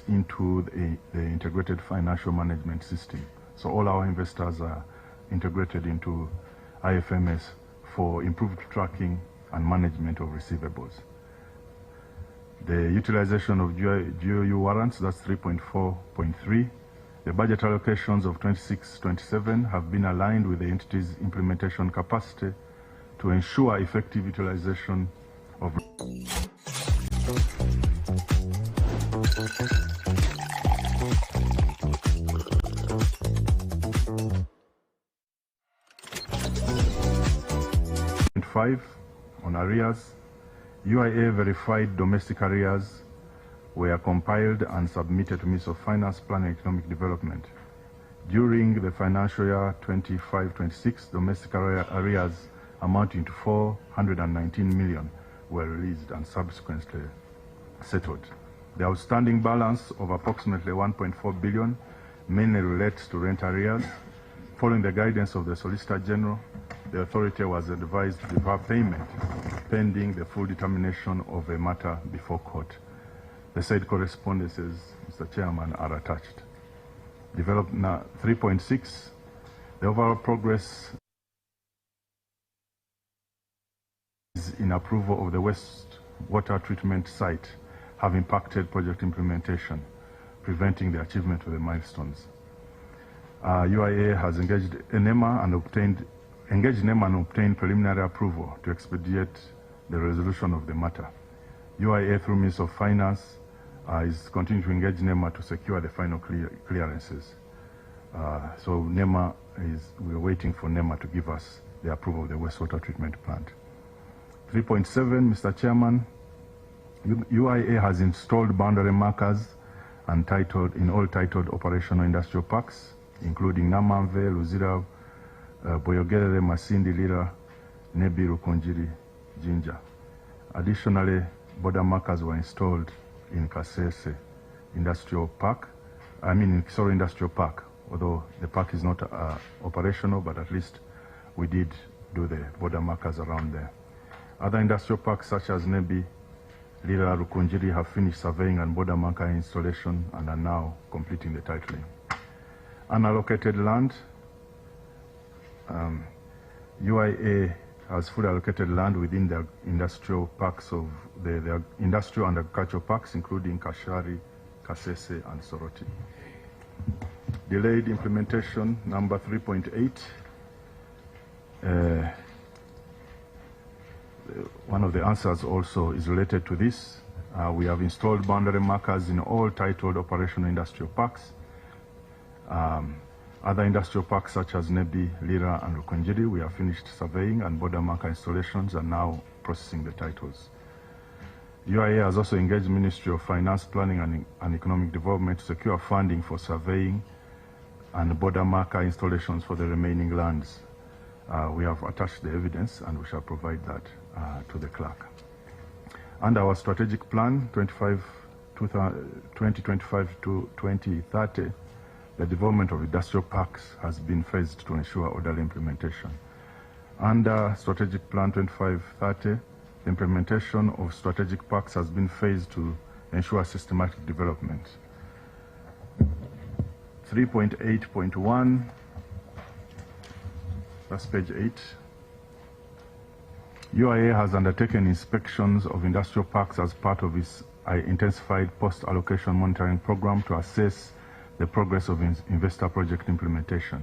into the integrated financial management system. So all our investors are integrated into IFMS for improved tracking and management of receivables. The utilization of GOU warrants, that's 3.4.3. The budget allocations of 26-27 have been aligned with the entity's implementation capacity to ensure effective utilization of on arrears. UIA verified domestic arrears were compiled and submitted to Ministry of Finance, Plan and Economic Development. During the financial year 25-26, domestic arrears amounting to 419 million were released and subsequently settled. The outstanding balance of approximately 1.4 billion mainly relates to rent arrears. Following the guidance of the Solicitor General, the authority was advised to defer payment pending the full determination of a matter before court. The said correspondences, Mr. Chairman, are attached. Development 3.6, the overall progress is in approval of the wastewater treatment site have impacted project implementation, preventing the achievement of the milestones. UIA has engaged NEMA and obtained preliminary approval to expedite the resolution of the matter. UIA, through Ministry of Finance, is continuing to engage NEMA to secure the final clearances. So we're waiting for NEMA to give us the approval of the wastewater treatment plant. 3.7, Mr. Chairman, UIA has installed boundary markers and in all titled operational industrial parks, including Namamve, Luzira, Boyogerere, Masindi, Lira, Nebi, Rukunjiri, Jinja. Additionally, border markers were installed in Cosase Industrial Park, in Kisoro Industrial Park, although the park is not operational, but at least we did do the border markers around there. Other industrial parks such as Nebi, Lira, Rukunjiri have finished surveying and border marker installation and are now completing the titling. Unallocated land, UIA has fully allocated land within the industrial parks of the industrial and agricultural parks, including Kashari, Kasese, and Soroti. Delayed implementation, number 3.8. One of the answers also is related to this. We have installed boundary markers in all titled operational industrial parks. Other industrial parks such as Nebi, Lira, and Rukunjiri, we have finished surveying and border marker installations and now processing the titles. UIA has also engaged Ministry of Finance, Planning and Economic Development to secure funding for surveying and border marker installations for the remaining lands. We have attached the evidence and we shall provide that to the clerk. And our strategic plan 2025 to 2030, the development of industrial parks has been phased to ensure orderly implementation. Under strategic plan 2530, the implementation of strategic parks has been phased to ensure systematic development. 3.8.1, that's page 8. UIA has undertaken inspections of industrial parks as part of its intensified post-allocation monitoring program to assess the progress of investor project implementation.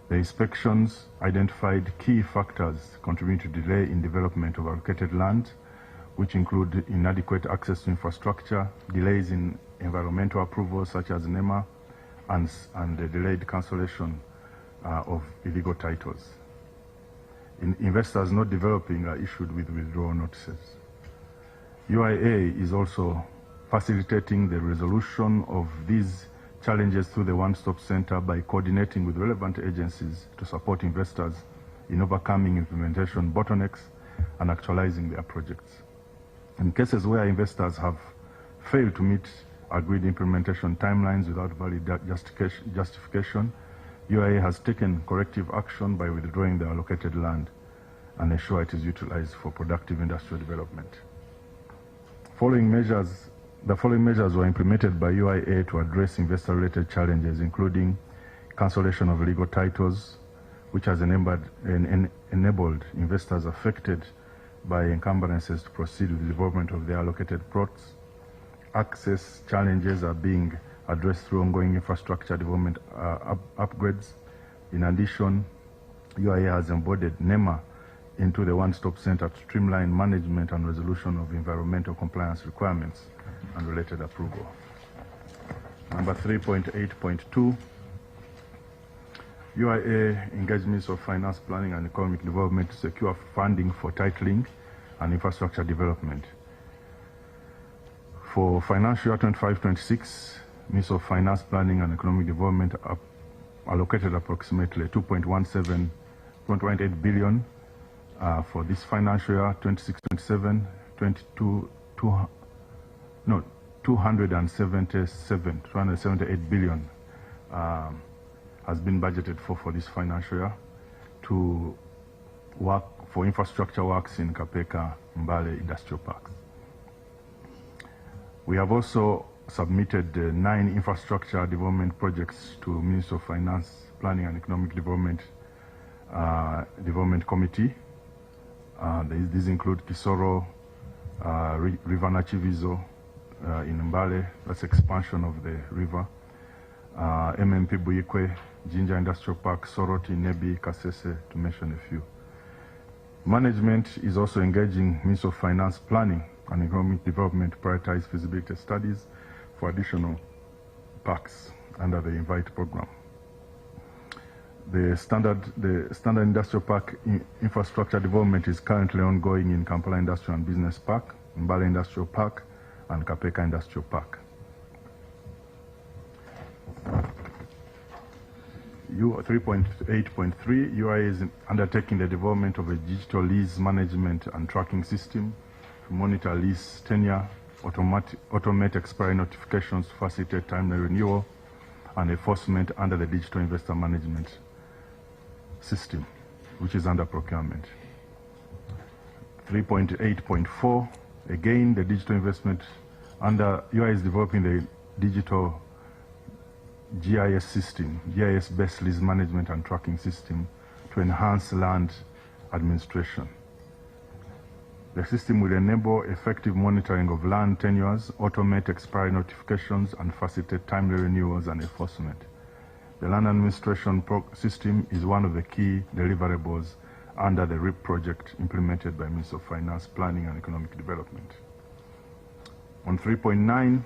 The inspections identified key factors contributing to delay in development of allocated land, which include inadequate access to infrastructure, delays in environmental approvals such as NEMA, and the delayed cancellation of illegal titles. Investors not developing are issued with withdrawal notices. UIA is also facilitating the resolution of these challenges through the one-stop center by coordinating with relevant agencies to support investors in overcoming implementation bottlenecks and actualizing their projects. In cases where investors have failed to meet agreed implementation timelines without valid justification, UIA has taken corrective action by withdrawing the allocated land and ensure it is utilized for productive industrial development. Following measures The following measures were implemented by UIA to address investor-related challenges, including cancellation of legal titles, which has enabled investors affected by encumbrances to proceed with the development of their allocated plots. Access challenges are being addressed through ongoing infrastructure development upgrades. In addition, UIA has embodied NEMA into the one-stop center to streamline management and resolution of environmental compliance requirements and related approval. Number 3.8.2, UIA engagements of finance planning and economic development to secure funding for titling and infrastructure development. For financial year 25-26, Ministry of Finance Planning and Economic Development allocated approximately 2.18 billion for this financial year 26-27, 278 billion has been budgeted for this financial year to work for infrastructure works in Kapeka, Mbale Industrial Parks. We have also submitted 9 infrastructure development projects to Ministry of Finance, Planning and Economic Development Committee. These include Kisoro, River Nachivizo in Mbale, that's expansion of the river, MMP Buyikwe, Jinja Industrial Park, Soroti, Nebi, Cosase, to mention a few. Management is also engaging Ministry of Finance, Planning and Economic Development to prioritize feasibility studies for additional parks under the INVITE program. The standard industrial park infrastructure development is currently ongoing in Kampala Industrial and Business Park, Mbale Industrial Park, and Kapeka Industrial Park. 3.8.3, UIA is undertaking the development of a digital lease management and tracking system to monitor lease tenure, automate expiry notifications to facilitate timely renewal, and enforcement under the digital investor management system, which is under procurement. 3.8.4, again, the digital investment under UIA is developing the digital GIS system, GIS-based lease management and tracking system to enhance land administration. The system will enable effective monitoring of land tenures, automate expiry notifications, and facilitate timely renewals and enforcement. The land administration system is one of the key deliverables under the RIP project implemented by Ministry of Finance, Planning and Economic Development. On 3.9,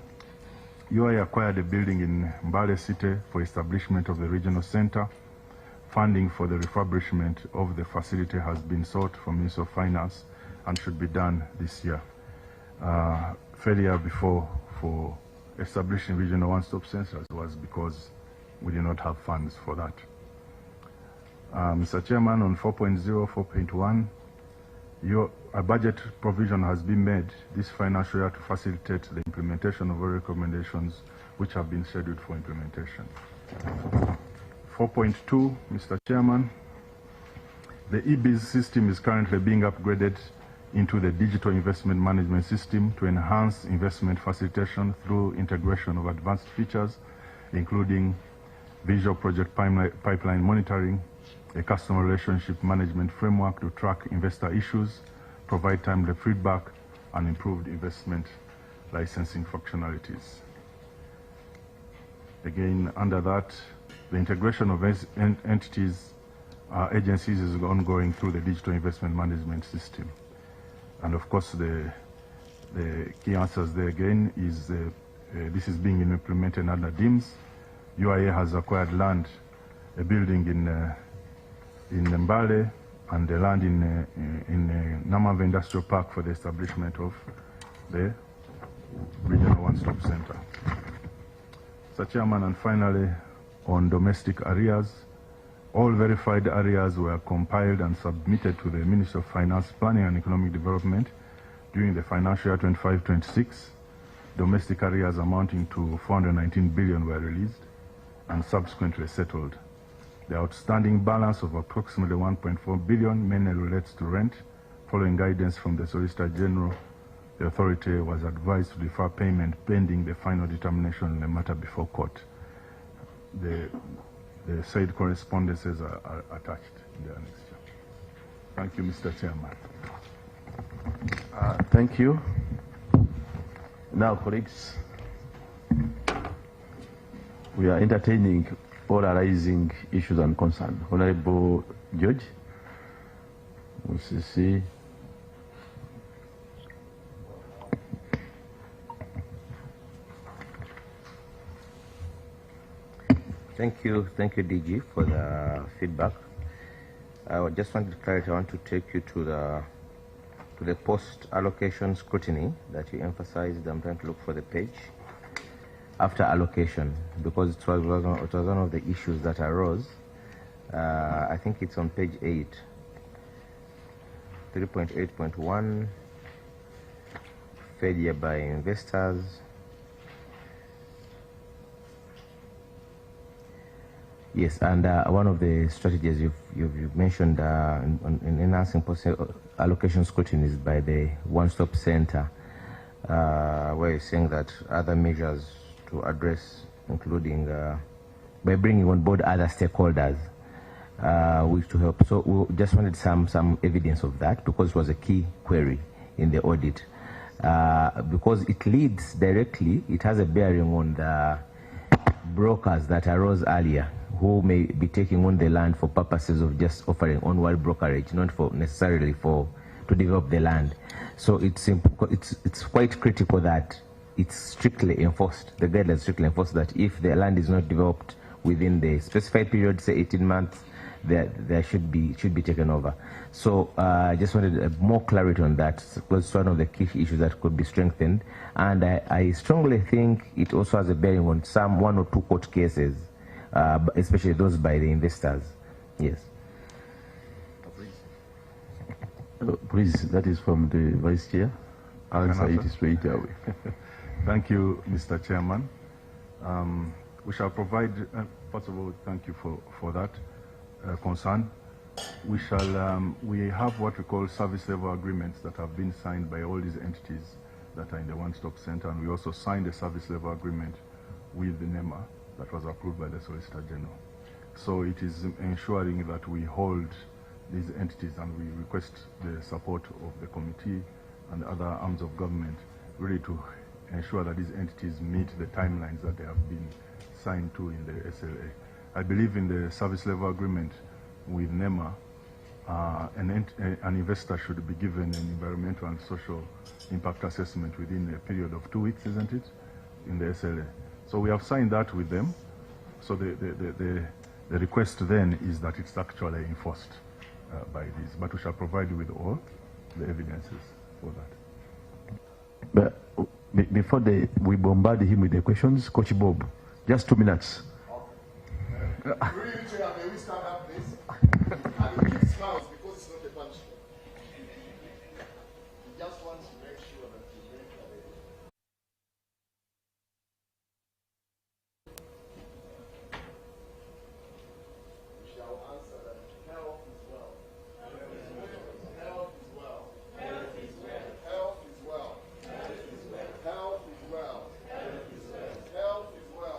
UIA acquired a building in Mbale City for establishment of the regional center. Funding for the refurbishment of the facility has been sought from Ministry of Finance and should be done this year. Failure before for establishing regional one-stop centers was because we did not have funds for that. Mr. Chairman, on 4.0, 4.1, a budget provision has been made this financial year to facilitate the implementation of all recommendations which have been scheduled for implementation. 4.2, Mr. Chairman, the eBiz system is currently being upgraded into the digital investment management system to enhance investment facilitation through integration of advanced features, including visual project pipeline monitoring, a customer relationship management framework to track investor issues, provide timely feedback, and improved investment licensing functionalities. Again, under that, the integration of entities, agencies is ongoing through the digital investment management system. And of course, the key answers there again is this is being implemented under DIMS. UIA has acquired land, a building in Mbale, and the land in Namave Industrial Park for the establishment of the regional one-stop center. Mr. Chairman, and finally, on domestic areas, all verified areas were compiled and submitted to the Ministry of Finance, Planning and Economic Development during the financial year 25-26. Domestic areas amounting to 419 billion were released and subsequently settled. The outstanding balance of approximately 1.4 billion mainly relates to rent, following guidance from the Solicitor General The authority was advised to defer payment pending the final determination in the matter before court. The said correspondences are attached in the annexure. Thank you, Mr. Chairman. Thank you. Now, colleagues, we are entertaining all arising issues and concerns. Honorable Judge, Cosase. Thank you, DG, for the feedback. I just wanted clarity. I want to take you to the post-allocation scrutiny that you emphasized. I'm trying to look for the page. After allocation, because it was one of the issues that arose. I think it's on page 8, 3.8.1, failure by investors. Yes, and one of the strategies you've mentioned in enhancing allocation scrutiny is by the one-stop center, where you're saying that other measures to address, including by bringing on board other stakeholders, which to help. So we just wanted some evidence of that, because it was a key query in the audit, because it leads directly, it has a bearing on the brokers that arose earlier, who may be taking on the land for purposes of just offering onward brokerage, not for necessarily to develop the land. So it's quite critical that it's strictly enforced. The guidelines strictly enforced that if the land is not developed within the specified period, say 18 months, there should be taken over. So I just wanted more clarity on that, because it's one of the key issues that could be strengthened. And I strongly think it also has a bearing on one or two court cases, especially those by the investors. Yes. Please, that is from the Vice Chair. Answer it straight away. Thank you, Mr. Chairman. We shall provide, first of all, thank you for that concern. We have what we call service level agreements that have been signed by all these entities that are in the one-stop center, and we also signed a service level agreement with the NEMA that was approved by the Solicitor General. So it is ensuring that we hold these entities, and we request the support of the committee and other arms of government really to ensure that these entities meet the timelines that they have been signed to in the SLA. I believe in the service level agreement with NEMA, an investor should be given an environmental and social impact assessment within a period of 2 weeks, isn't it, in the SLA? So we have signed that with them. So the request then is that it's actually enforced by these, but we shall provide you with all the evidences for that. But before we bombard him with the questions, Coach Bob, just 2 minutes. Really, Chair, may we stand up, please? And we keep smiles because it's not a punishment. He just wants to make sure that you make a we shall answer that health is well. Health is well. Health is well. Health is well. Health is well. Health is well. Health is well. Health is well. Health is well.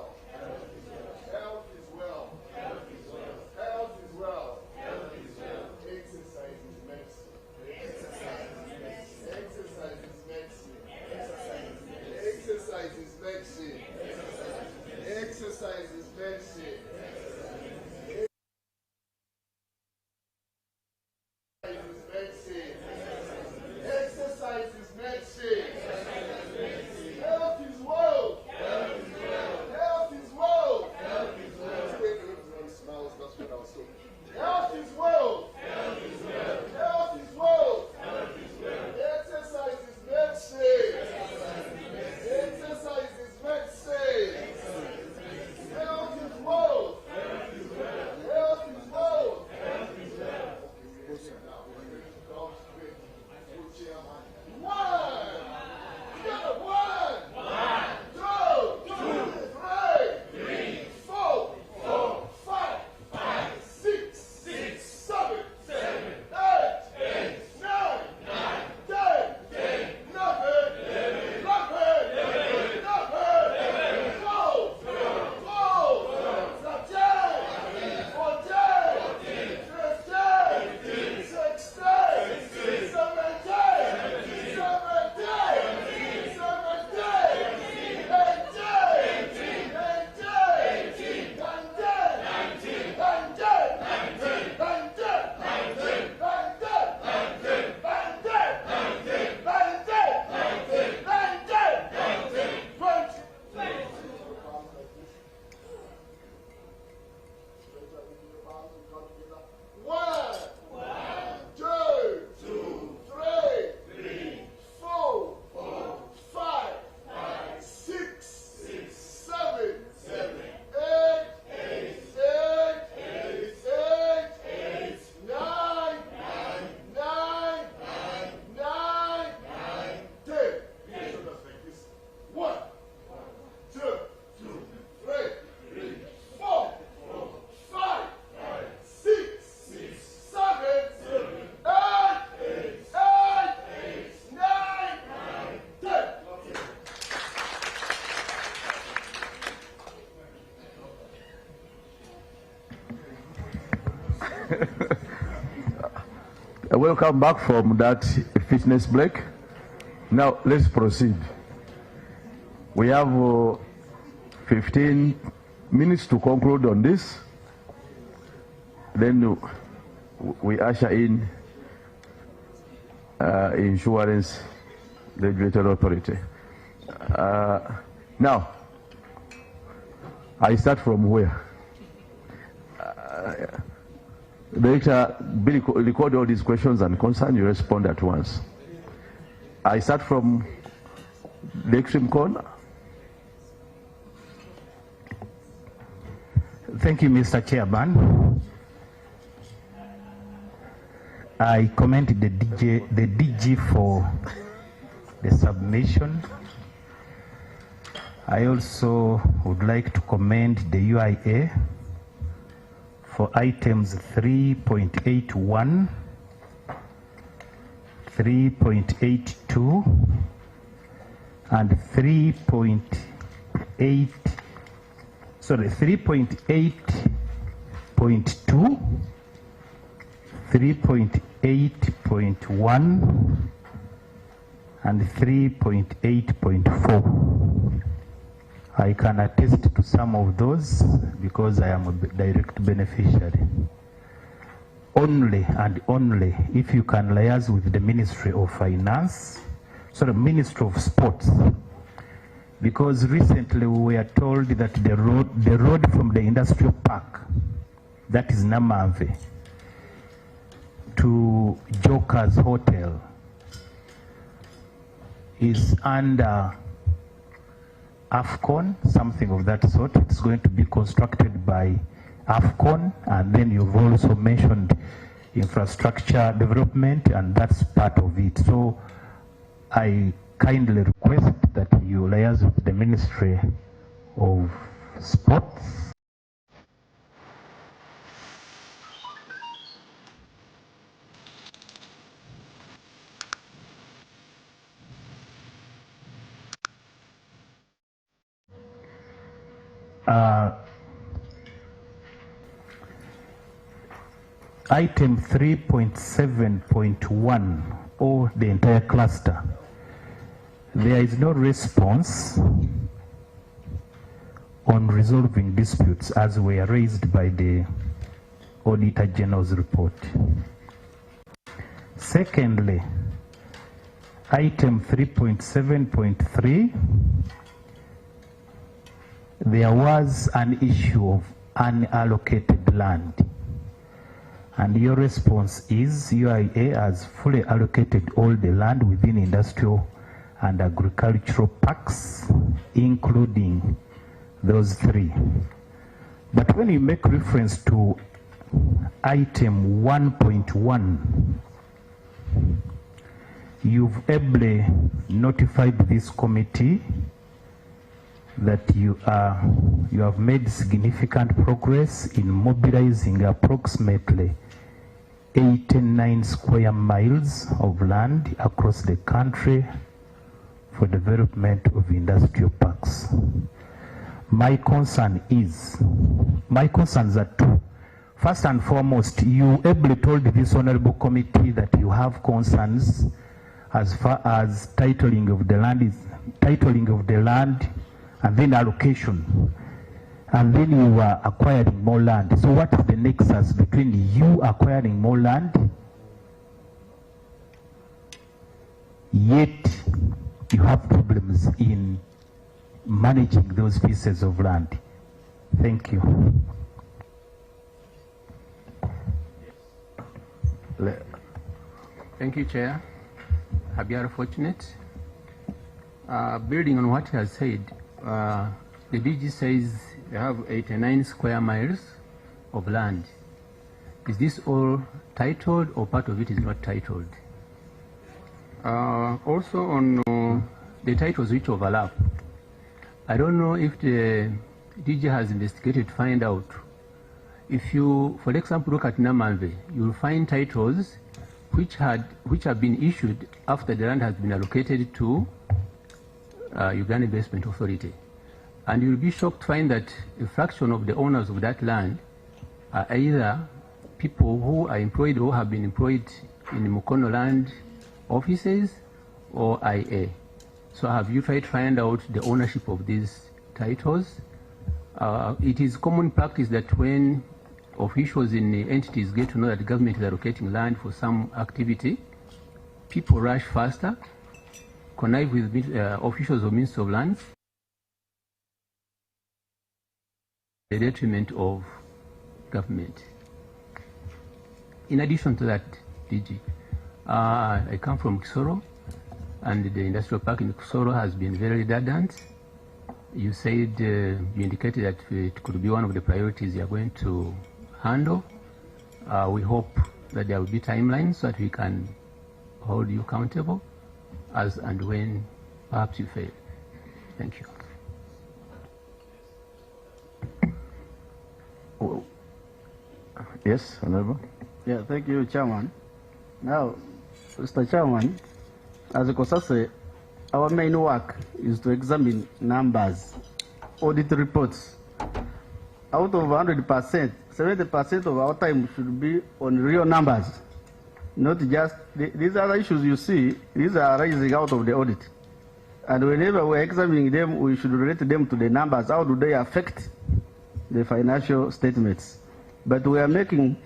Health is well. Health is well. Health is well. Health is well. Exercise is medicine. Exercise is medicine. Exercise is medicine. Exercise is medicine. Exercise is medicine. Exercise is medicine. Health is wealth. Health is wealth. Health is wealth. Health is wealth. Everyone smiles, that's what I was talking. Health is wealth. Health is wealth. Health is wealth. Health is wealth. Exercise is medicine. Exercise is medicine. Health is wealth. Welcome back from that fitness break. Now let's proceed. We have 15 minutes to conclude on this. Then we usher in Insurance Regulatory Authority. Now, I start from where? Director, record all these questions and concerns, you respond at once. I start from the extreme corner. Thank you, Mr. Chairman. I commend the DG for the submission. I also would like to commend the UIA for items 3.81, 3.82, and 3.8, sorry, 3.8.2, 3.8.1, and 3.8.4. I can attest to some of those because I am a direct beneficiary. Only and only if you can liaise with the Ministry of Finance, sorry, Ministry of Sports, because recently we were told that the road from the industrial park, that is Namave, to Joker's Hotel is under AFCON, something of that sort. It's going to be constructed by AFCON, and then you've also mentioned infrastructure development, and that's part of it. So I kindly request that you liaise with the Ministry of Sports. Item 3.7.1, or the entire cluster, there is no response on resolving disputes as were raised by the Auditor General's report. Secondly, item 3.7.3, there was an issue of unallocated land. And your response is UIA has fully allocated all the land within industrial and agricultural parks, including those three. But when you make reference to item 1.1, you've ably notified this committee that you have made significant progress in mobilizing approximately 89 square miles of land across the country for development of industrial parks. My concerns are two. First and foremost, you ably told this honorable committee that you have concerns as far as titling of the land and then allocation, and then you are acquiring more land. So what is the nexus between you acquiring more land, yet you have problems in managing those pieces of land? Thank you. Thank you, Chair. Habiara fortunate. Building on what he has said, the DG says you have 89 square miles of land. Is this all titled or part of it is not titled? Also on the titles which overlap, I don't know if the DG has investigated to find out. If you, for example, look at Namave, you'll find titles which have been issued after the land has been allocated to Uganda Investment Authority. And you'll be shocked to find that a fraction of the owners of that land are either people who are employed or have been employed in Mukono land offices or IA. So have you tried to find out the ownership of these titles? It is common practice that when officials in the entities get to know that the government is allocating land for some activity, people rush faster, connive with officials of Ministry of Lands, the detriment of government. In addition to that, DG, I come from Kisoro, and the industrial park in Kisoro has been very redundant. You said, you indicated that it could be one of the priorities you are going to handle. We hope that there will be timelines so that we can hold you accountable as and when perhaps you fail. Thank you. Yes, Honorable. Yeah, thank you, Chairman. Now, Mr. Chairman, as a Cosase, our main work is to examine numbers, audit reports. Out of 100%, 70% of our time should be on real numbers, not just these other issues you see. These are arising out of the audit, and whenever we're examining them, we should relate them to the numbers. How do they affect the financial statements? But we are making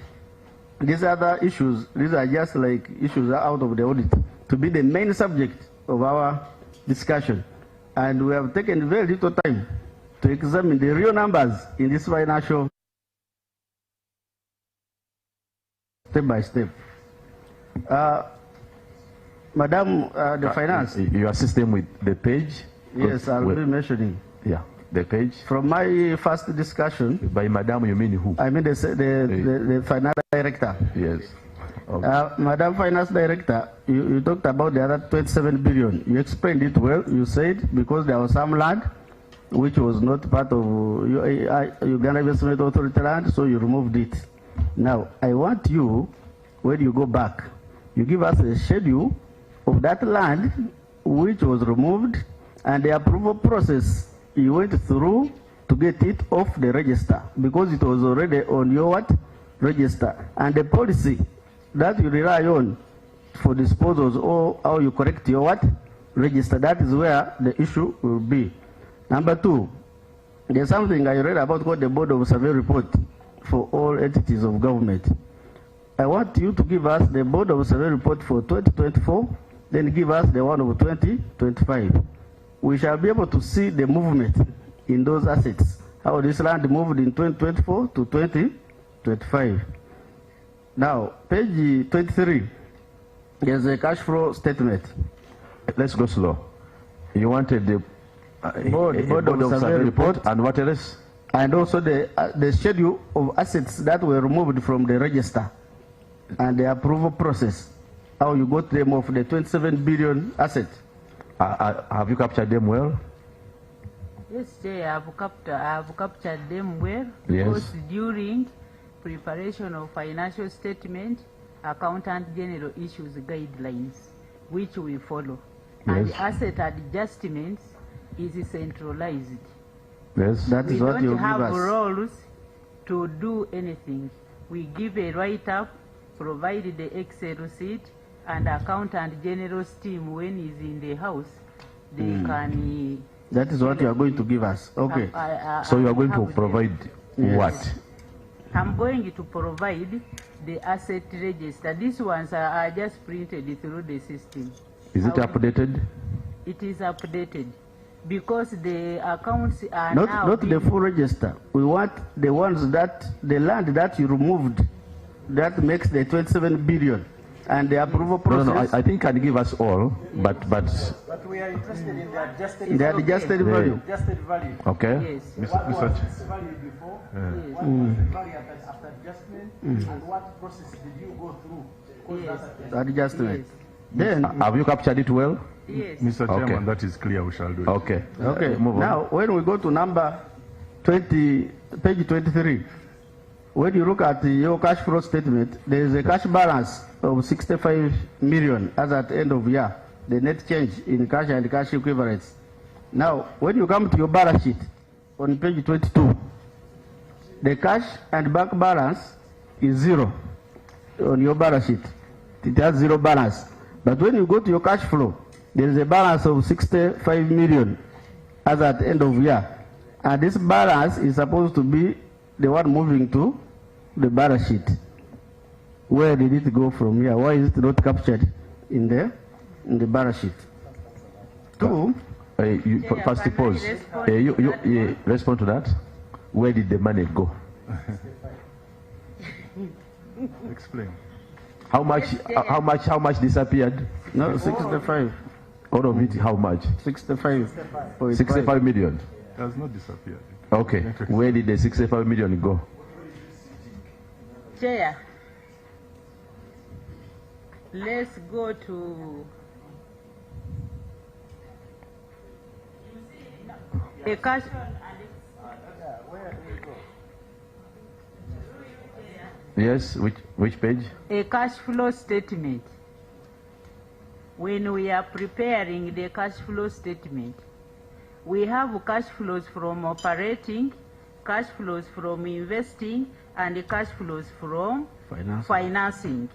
these other issues, these are just like issues out of the audit, to be the main subject of our discussion. And we have taken very little time to examine the real numbers in this financial step by step. Madam, the finance. You assist them with the page? Yes, I'll be mentioning. Yeah, the page. From my first discussion. By Madam, you mean who? I mean the finance director. Yes. Okay. Madam Finance Director, you talked about the other 27 billion. You explained it well. You said because there was some land which was not part of Uganda Investment Authority land, so you removed it. Now, I want you, when you go back, you give us a schedule of that land which was removed and the approval process you went through to get it off the register, because it was already on your what? Register. And the policy that you rely on for disposals, or how you correct your what? Register. That is where the issue will be. Number two, there's something I read about called the Board of Survey report for all entities of government. I want you to give us the Board of Survey report for 2024, then give us the one of 2025. We shall be able to see the movement in those assets, how this land moved in 2024 to 2025. Now, page 23, there's a cash flow statement. Let's go slow. You wanted the Board of Survey report, and what else? And also the schedule of assets that were removed from the register and the approval process, how you got them off the 27 billion assets. Have you captured them well? Yes, Chair, I have captured them well. Yes. Because during preparation of financial statement, Accountant General issues guidelines, which we follow. Yes. And asset adjustments is centralized. Yes. That is what you We give don't have us. roles to do anything. We give a write-up, provide the Excel sheet, and Accountant General's team, when he's in the house, they can... That is what you are going to give us. Okay. So you are going to provide what? I'm going to provide the asset register. These ones are just printed through the system. Is it updated? It is updated because the accounts are now Not the full register. We want the ones that, the land that you removed, that makes the 27 billion. And the approval process. No, I think can give us all, but we are interested in the adjusted the adjusted value. adjusted value. Okay. Yes. What was this value before? What was the value after adjustment? And what process did you go through? Yes. Adjustment. Yes. Then, Have you captured it well? Yes. Mr. Chairman, Okay. that is clear. We shall do it. Okay. okay, Move on. now when we go to number 20, page 23, when you look at your cash flow statement, there is a cash balance of 65 million as at the end of year, the net change in cash and cash equivalents. Now, when you come to your balance sheet on page 22, the cash and bank balance is 0. on your balance sheet. It has zero balance. But when you go to your cash flow, there is a balance of 65 million as at end of year. And this balance is supposed to be the one moving to the balance sheet. Where did it go from here? Why is it not captured in the balance sheet? Two. First pause. You respond to that. Where did the money go? Explain. How much disappeared? No, 65. Out of it, how much? 65. 65 million. It has not disappeared. Okay. Where did the 65 million go? Chair, let's go to a cash. Yes, which page? A cash flow statement. When we are preparing the cash flow statement, we have cash flows from operating, cash flows from investing, and cash flows from financing.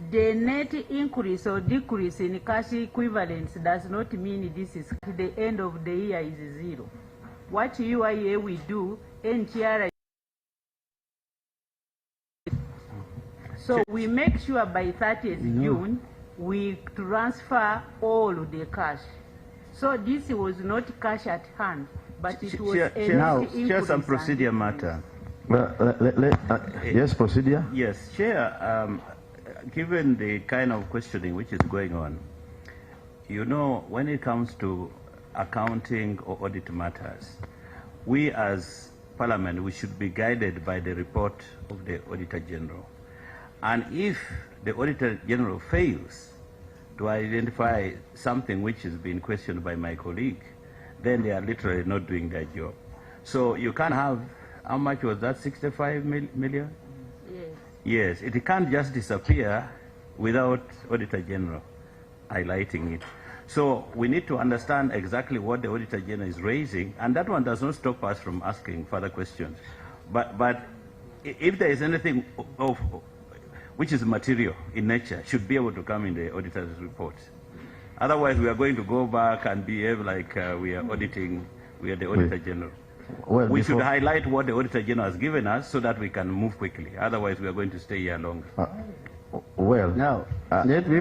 The net increase or decrease in cash equivalents does not mean this is at the end of the year is zero. What UIA will do, NTR. So we make sure by 30th June, we transfer all the cash. So this was not cash at hand, but it was a now, net increase. Chair, some procedure matter. Yes, procedure. Yes, Chair. Given the kind of questioning which is going on, you know, when it comes to accounting or audit matters, we as Parliament, we should be guided by the report of the Auditor General. And if the Auditor General fails to identify something which is being questioned by my colleague, then they are literally not doing their job. So you can't have, how much was that, 65 million? Yes, it can't just disappear without Auditor General highlighting it. So we need to understand exactly what the Auditor General is raising, and that one does not stop us from asking further questions. But if there is anything of which is material in nature, should be able to come in the auditor's report. Otherwise, we are going to go back and behave like we are auditing, we are the Auditor General. Well, we should highlight what the Auditor General has given us so that we can move quickly. Otherwise, we are going to stay here longer. Well, now, let me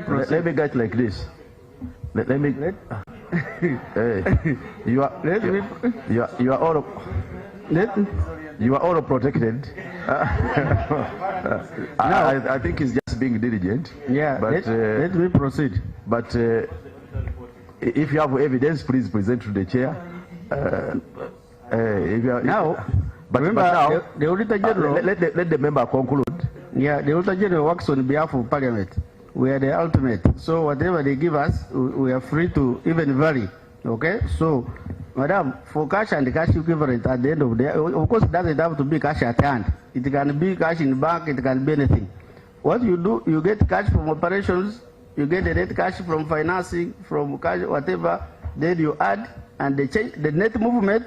get like this. Let me. You are all protected. I think he's just being diligent. Yeah. But let me proceed. But if you have evidence, please present to the chair. Now, remember, now, the Auditor General, let the member conclude. Yeah, the Auditor General works on behalf of Parliament. We are the ultimate. So whatever they give us, we are free to even vary. Okay? So, Madam, for cash and cash equivalent at the end of the day, of course, it doesn't have to be cash at hand. It can be cash in bank, it can be anything. What you do, you get cash from operations, you get the net cash from financing, from cash, whatever, then you add, and the net movement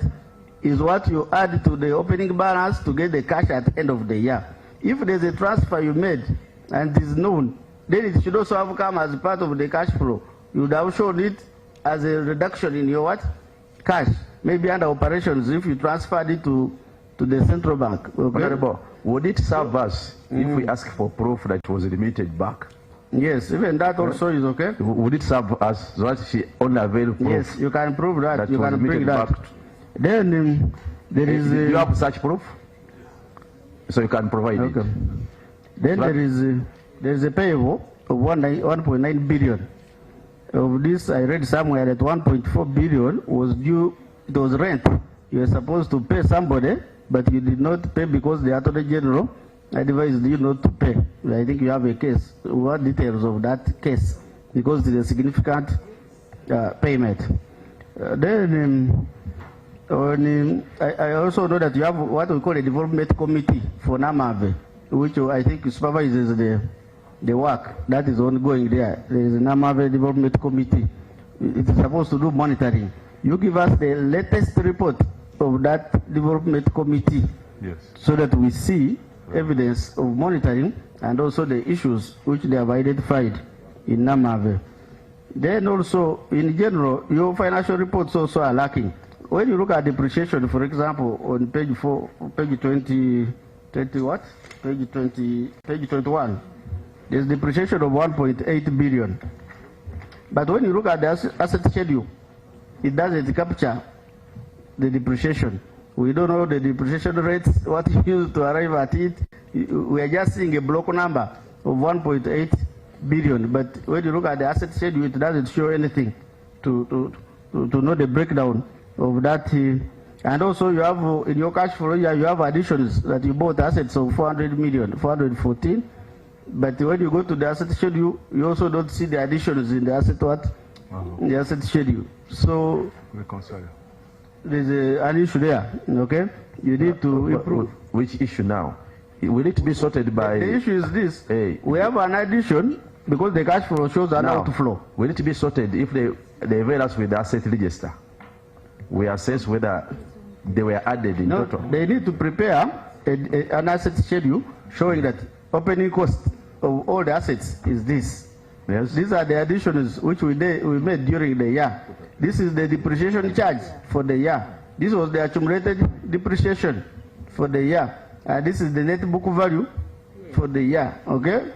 is what you add to the opening balance to get the cash at the end of the year. If there's a transfer you made and it is known, then it should also have come as part of the cash flow. You would have shown it as a reduction in your what? Cash. Maybe under operations if you transferred it to the central bank. Okay? Would it serve us if we ask for proof that it was remitted back? Yes, even that also is okay. Would it serve us so that she only avail proof? Yes, you can prove that. You can bring that. Then there is. Do you have such proof? So you can provide it. Then there is a payable of 1.9 billion. Of this, I read somewhere that 1.4 billion was due. It was rent. You were supposed to pay somebody, but you did not pay because the Attorney General advised you not to pay. I think you have a case. What details of that case? Because it is a significant payment. I also know that you have what we call a development committee for Namave, which I think supervises the work that is ongoing there. There is a Namave development committee. It is supposed to do monitoring. You give us the latest report of that development committee, yes, so that we see evidence of monitoring and also the issues which they have identified in Namave. Then also, in general, your financial reports also are lacking. When you look at depreciation, for example, on page 4, page 21, there's depreciation of 1.8 billion. But when you look at the asset schedule, it doesn't capture the depreciation. We don't know the depreciation rates, what you use to arrive at it. We are just seeing a block number of 1.8 billion. But when you look at the asset schedule, it doesn't show anything to know the breakdown of that. And also you have, in your cash flow, you have additions that you bought assets of 400 million, 414. But when you go to the asset schedule, you also don't see the additions in the asset what? The asset schedule. So reconcile. There's an issue there, okay? You need to improve. Which issue now? Will it be sorted by... The issue is this. We have an addition because the cash flow shows an outflow. Will it be sorted if they avail us with the asset register? We assess whether they were added in total. They need to prepare an asset schedule showing that opening cost of all the assets is this. Yes. These are the additions which we made during the year. This is the depreciation charge for the year. This was the accumulated depreciation for the year. And this is the net book value for the year, okay?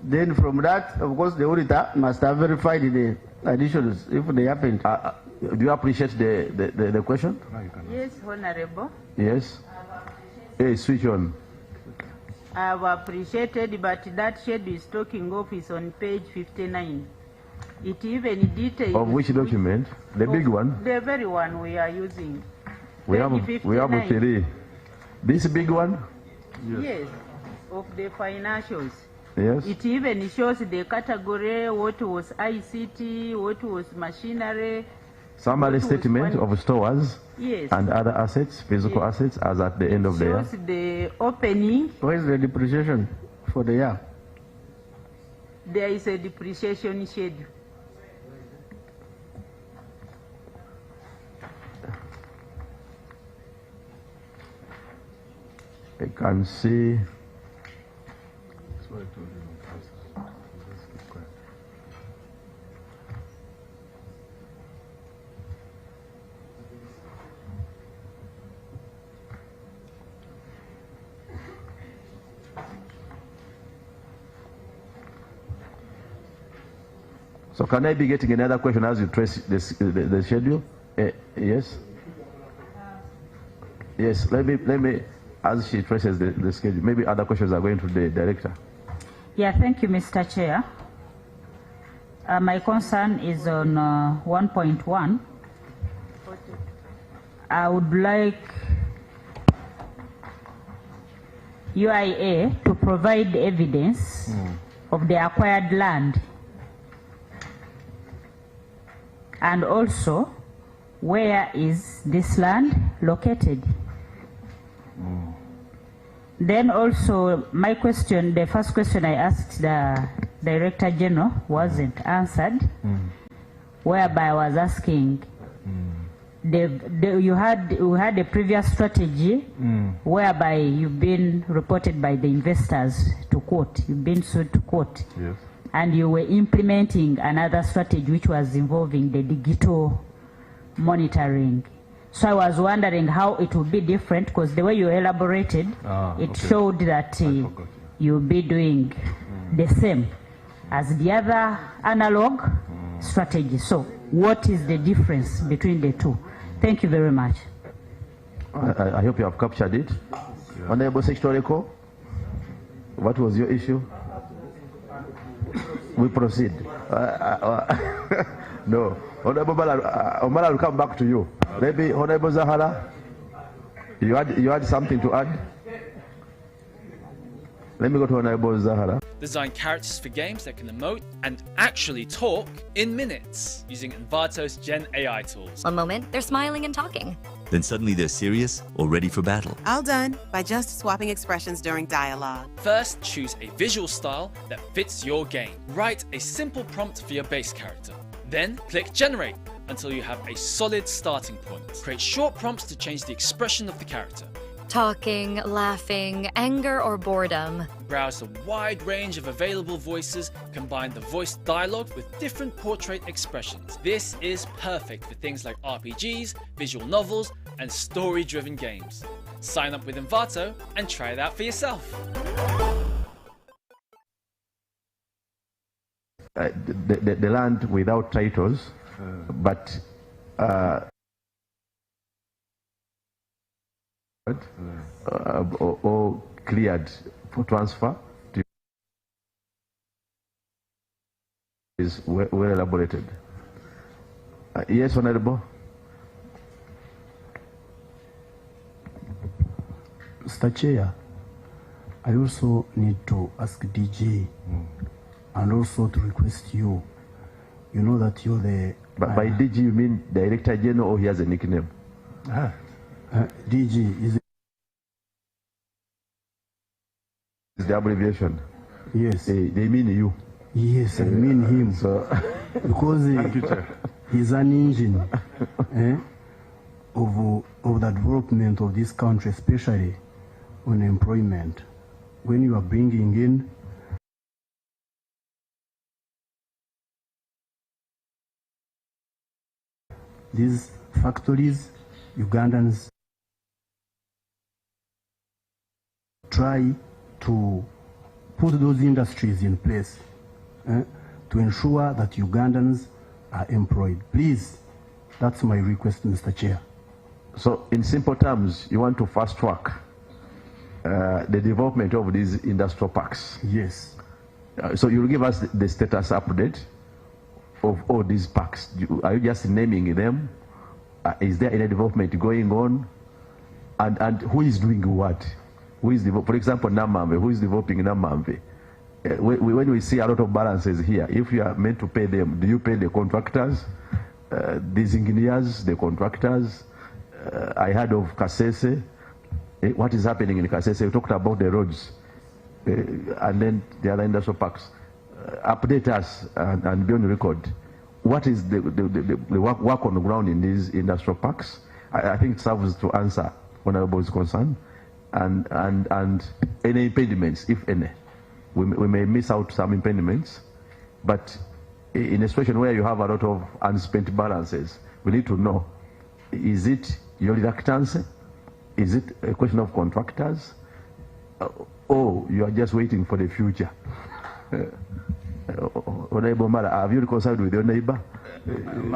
Then from that, of course, the auditor must have verified the additions if they happened. Do you appreciate the question? Yes, Honorable. Yes. Hey, switch on. I've appreciated, but that schedule is talking of is on page 59. It even details... Of which document? The big one? The very one we are using. We have three. This big one? Yes, of the financials. Yes. It even shows the category, what was ICT, what was machinery. Summary statement of stores, yes, and other assets, physical assets, as at the end of the year. Shows the opening. Where is the depreciation for the year? There is a depreciation schedule. I can see. So can I be getting another question as you trace the schedule? Yes. Yes. Let me, as she traces the schedule. Maybe other questions are going to the director. Yeah. Thank you, Mr. Chair. My concern is on 1.1. I would like UIA to provide evidence of the acquired land, and also where is this land located. Then also my question, the first question I asked the Director General wasn't answered, whereby I was asking, we had a previous strategy whereby you've been reported by the investors to court, you've been sued to court. Yes. And you were implementing another strategy which was involving the digital monitoring. So I was wondering how it would be different, because the way you elaborated, it showed that you'll be doing the same as the other analog strategy. So what is the difference between the two? Thank you very much. I hope you have captured it. Yeah. Honorable Secretary, what was your issue? We proceed. No. Honorable Omala will come back to you. Maybe Honorable Zahara, you had something to add? Let me go to Honorable Zahara. Design characters for games that can emote and actually talk in minutes using Envato's Gen AI tools. One moment, they're smiling and talking. Then suddenly they're serious or ready for battle. All done by just swapping expressions during dialogue. First, choose a visual style that fits your game. Write a simple prompt for your base character. Then click Generate until you have a solid starting point. Create short prompts to change the expression of the character. Talking, laughing, anger, or boredom. Browse the wide range of available voices, combine the voice dialogue with different portrait expressions. This is perfect for things like RPGs, visual novels, and story-driven games. Sign up with Envato and try it out for yourself. The land without titles, but or cleared for transfer to is well elaborated. Yes, Honorable. Mr. Chair, I also need to ask DG and also to request you. You know that you're the... But by DG you mean Director General, or he has a nickname? DG is the abbreviation. Yes. They mean you. Yes, I mean him. So because he's an engine of the development of this country, especially on employment. When you are bringing in these factories, Ugandans try to put those industries in place to ensure that Ugandans are employed. Please, that's my request, Mr. Chair. So, in simple terms, you want to fast track the development of these industrial parks? Yes. So you'll give us the status update of all these parks. Are you just naming them? Is there any development going on? And who is doing what? Who is for example, Namamve, who is developing Namamve? When we see a lot of balances here, if you are meant to pay them, do you pay the contractors, these engineers, the contractors? I heard of Cosase. What is happening in Cosase? We talked about the roads and then the other industrial parks. Update us and be on record. What is the work on the ground in these industrial parks? I think it serves to answer Honorable's concern and any impediments, if any. We may miss out some impediments, but in a situation where you have a lot of unspent balances, we need to know, is it your reluctance? Is it a question of contractors? Or you are just waiting for the future? Honorable Mara, have you reconciled with your neighbor?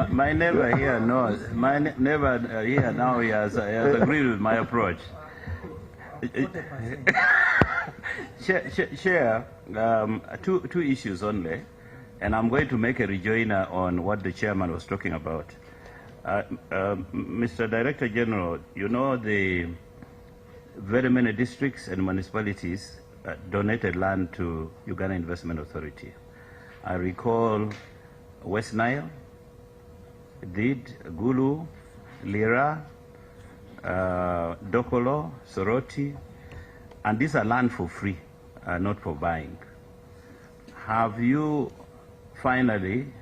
My neighbor here knows. My neighbor here now he has agreed with my approach. Share two issues only, and I'm going to make a rejoinder on what the chairman was talking about. Mr. Director General, you know the very many districts and municipalities donated land to Uganda Investment Authority. I recall West Nile, Did, Gulu, Lira, Dokolo, Soroti, and these are land for free, not for buying. Have you finally,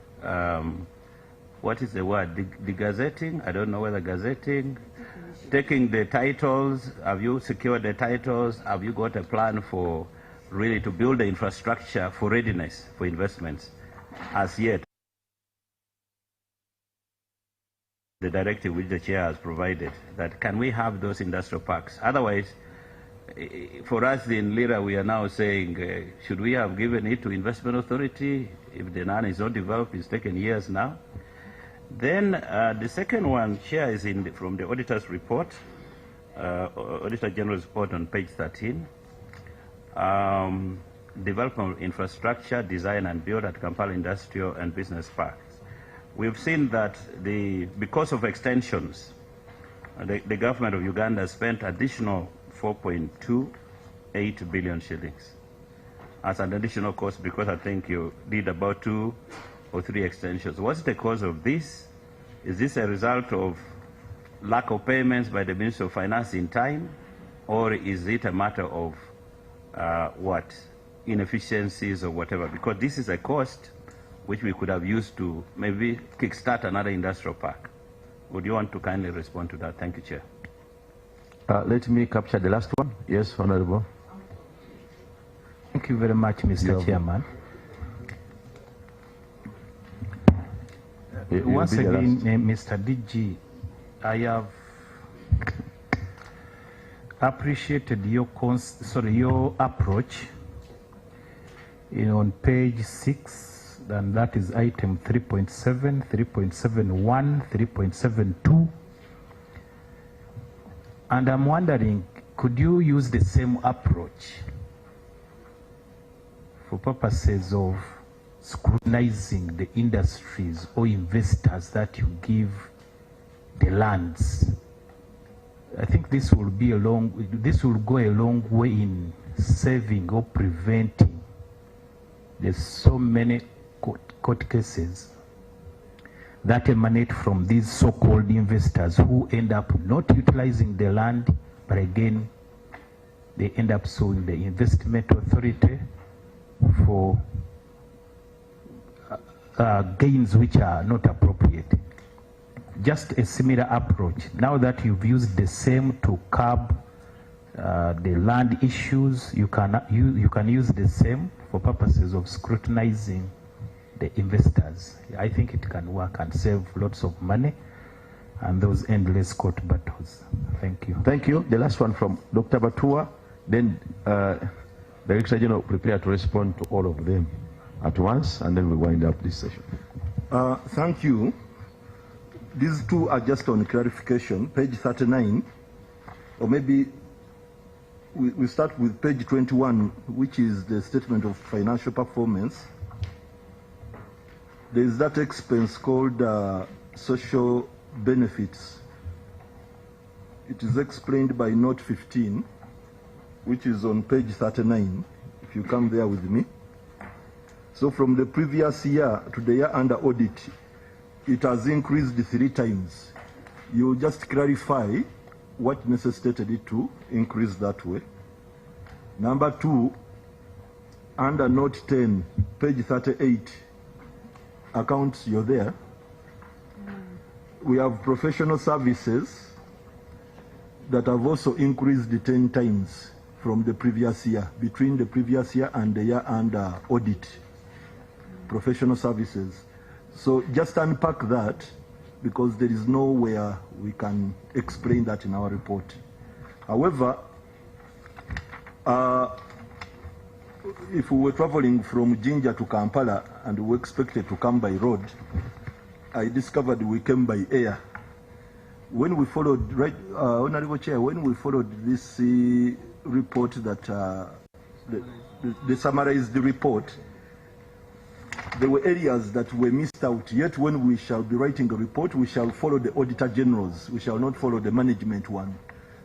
what is the word, de-gazetting? I don't know whether gazetting, taking the titles, have you secured the titles? Have you got a plan for really to build the infrastructure for readiness for investments? As yet, the directive which the chair has provided, that can we have those industrial parks? Otherwise, for us in Lira, we are now saying, should we have given it to investment authority? If the land is not developed, it's taken years now. Then the second one, Chair, is from the auditor's report, Auditor General's report on page 13. Development of infrastructure, design and build at Kampala Industrial and Business Parks. We've seen that because of extensions, the government of Uganda spent additional 4.28 billion shillings. as an additional cost because I think you did about 2 or 3 extensions. What's the cause of this? Is this a result of lack of payments by the Ministry of Finance in time, or is it a matter of inefficiencies or whatever? Because this is a cost which we could have used to maybe kickstart another industrial park. Would you want to kindly respond to that? Thank you, Chair. Let me capture the last one. Yes, Honorable. Thank you very much, Mr. Chairman. Once again, Mr. DG, I have appreciated your approach on page 6, and that is item 3.7, 3.71, 3.72. And I'm wondering, could you use the same approach for purposes of scrutinizing the industries or investors that you give the lands? I think this will go a long way in saving or preventing there's so many court cases that emanate from these so-called investors who end up not utilizing the land, but again, they end up suing the investment authority for gains which are not appropriate. Just a similar approach. Now that you've used the same to curb the land issues, you can use the same for purposes of scrutinizing the investors. I think it can work and save lots of money and those endless court battles. Thank you. Thank you. The last one from Dr. Batua. Then Director General, prepare to respond to all of them at once, and then we wind up this session. Thank you. These two are just on clarification. Page 39, or maybe we start with page 21, which is the statement of financial performance. There is that expense called social benefits. It is explained by note 15, which is on page 39, if you come there with me. So from the previous year to the year under audit, it has increased 3 times. You just clarify what necessitated it to increase that way. Number 2, under note 10, page 38, accounts, you're there. We have professional services that have also increased 10 times from the previous year, between the previous year and the year under audit. Professional services. So just unpack that, because there is nowhere we can explain that in our report. However, if we were traveling from Jinja to Kampala and we expected to come by road, I discovered we came by air. When we followed, Honorable Chair, when we followed this report that the summarized report, there were areas that were missed out. Yet when we shall be writing a report, we shall follow the Auditor General's. We shall not follow the management one.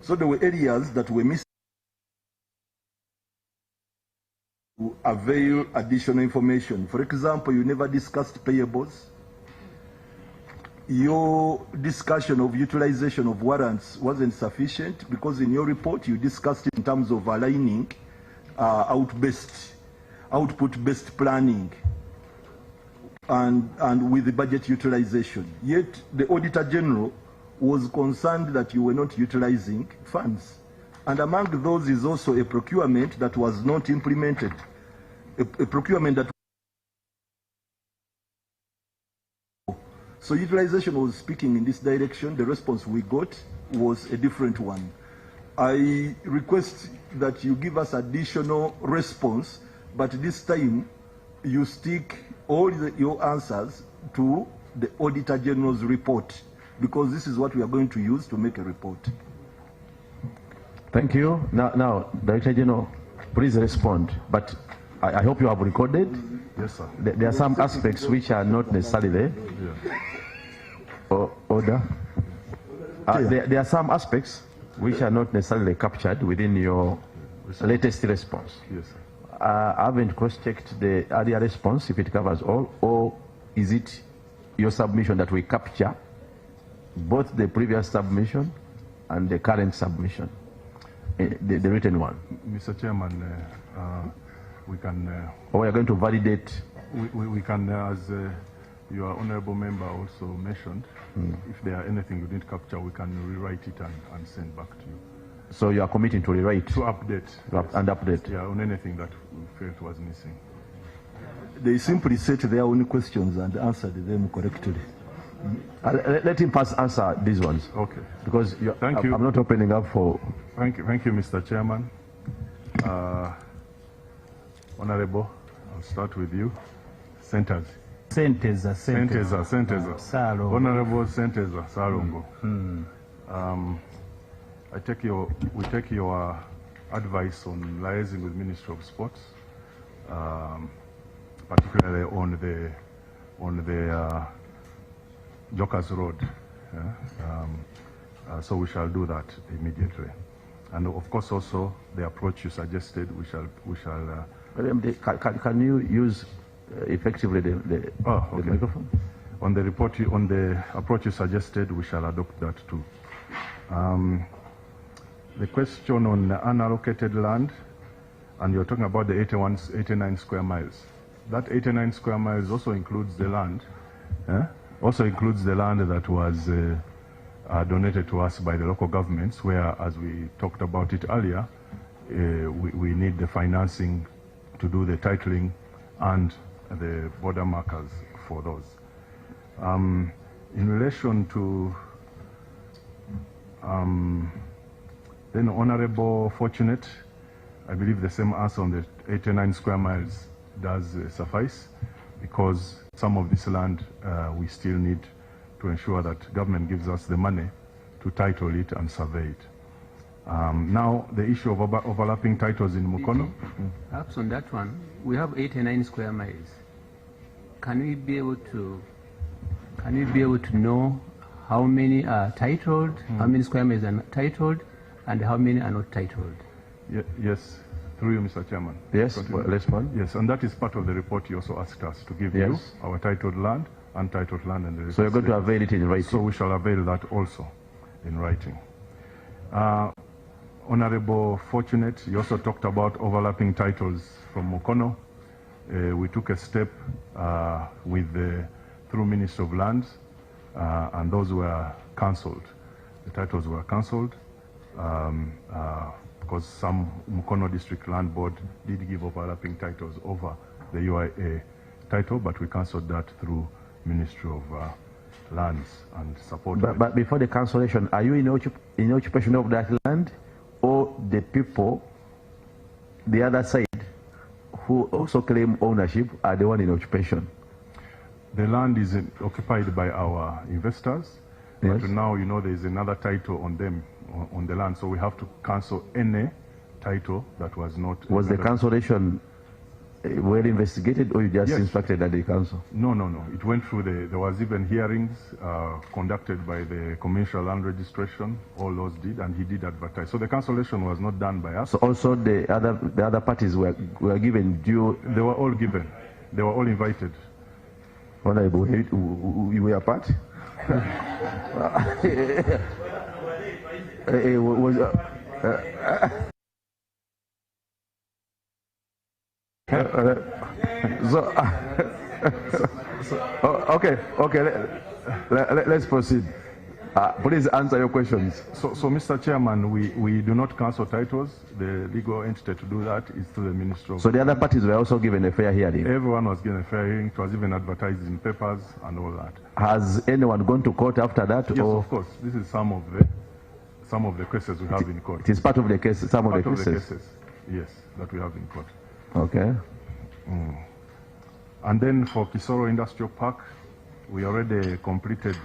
So there were areas that were missed to avail additional information. For example, you never discussed payables. Your discussion of utilization of warrants wasn't sufficient, because in your report you discussed it in terms of aligning output-based planning and with the budget utilization. Yet the Auditor General was concerned that you were not utilizing funds. And among those is also a procurement that was not implemented. A procurement that... So utilization was speaking in this direction. The response we got was a different one. I request that you give us additional response, but this time you stick all your answers to the Auditor General's report, because this is what we are going to use to make a report. Thank you. Now, Director General, please respond. But I hope you have recorded. Yes, sir. There are some aspects which are not necessarily there. Order. There are some aspects which are not necessarily captured within your latest response. Yes, sir. I haven't cross-checked the earlier response, if it covers all, or is it your submission that we capture both the previous submission and the current submission, the written one? Mr. Chairman, we can... or we are going to validate? We can, as your honorable member also mentioned, if there are anything you didn't capture, we can rewrite it and send back to you. So you are committing to rewrite? To update. And update? Yeah, on anything that we felt was missing. They simply set their own questions and answered them correctly. Let him first answer these ones. Okay. Because Thank you. I'm not opening up for... Thank you, Mr. Chairman. Honorable, I'll start with you. Centers. Senteza. Salo. Honorable Senteza Salongo. We take your advice on liaising with Ministry of Sports, particularly on the Jokers Road. So we shall do that immediately. And of course also the approach you suggested, we shall can you use effectively the microphone? On the approach you suggested, we shall adopt that too. The question on unallocated land, and you're talking about the 89 square miles. That 89 square miles also includes the land, also includes the land that was donated to us by the local governments, where, as we talked about it earlier, we need the financing to do the titling and the border markers for those. In relation to then Honorable Fortunate, I believe the same answer on the 89 square miles does suffice, because some of this land we still need to ensure that government gives us the money to title it and survey it. Now, the issue of overlapping titles in Mukono. Perhaps on that one, we have 89 square miles. Can we be able to know how many are titled, how many square miles are titled, and how many are not titled? Yes, through you, Mr. Chairman. Yes, respond. Yes, and that is part of the report you also asked us to give you, our titled land, untitled land, and the so you're going to avail it in writing? So we shall avail that also in writing. Honorable Fortunate, you also talked about overlapping titles from Mukono. We took a step through Ministry of Lands, and those were cancelled. The titles were cancelled because some Mukono District Land Board did give overlapping titles over the UIA title, but we cancelled that through Ministry of Lands and Support. But before the cancellation, are you in occupation of that land, or the people, the other side, who also claim ownership, are the one in occupation? The land is occupied by our investors, but now, you know, there is another title on them, on the land, so we have to cancel any title that was not... Was the cancellation well investigated, or you just instructed that they cancel? No. It went through there was even hearings conducted by the Commercial Land Registration. All those did, and he did advertise. So the cancellation was not done by us. So also the other parties were given due... They were all given. They were all invited. Honorable, you were part? Okay, let's proceed. Please answer your questions. So Mr. Chairman, we do not cancel titles. The legal entity to do that is through the Ministry of... So the other parties were also given a fair hearing? Everyone was given a fair hearing. It was even advertised in papers and all that. Has anyone gone to court after that? Yes, of course. This is some of the cases we have in court. It is part of the case, some of the cases? Yes, that we have in court. Okay. And then for Kisoro Industrial Park, we already completed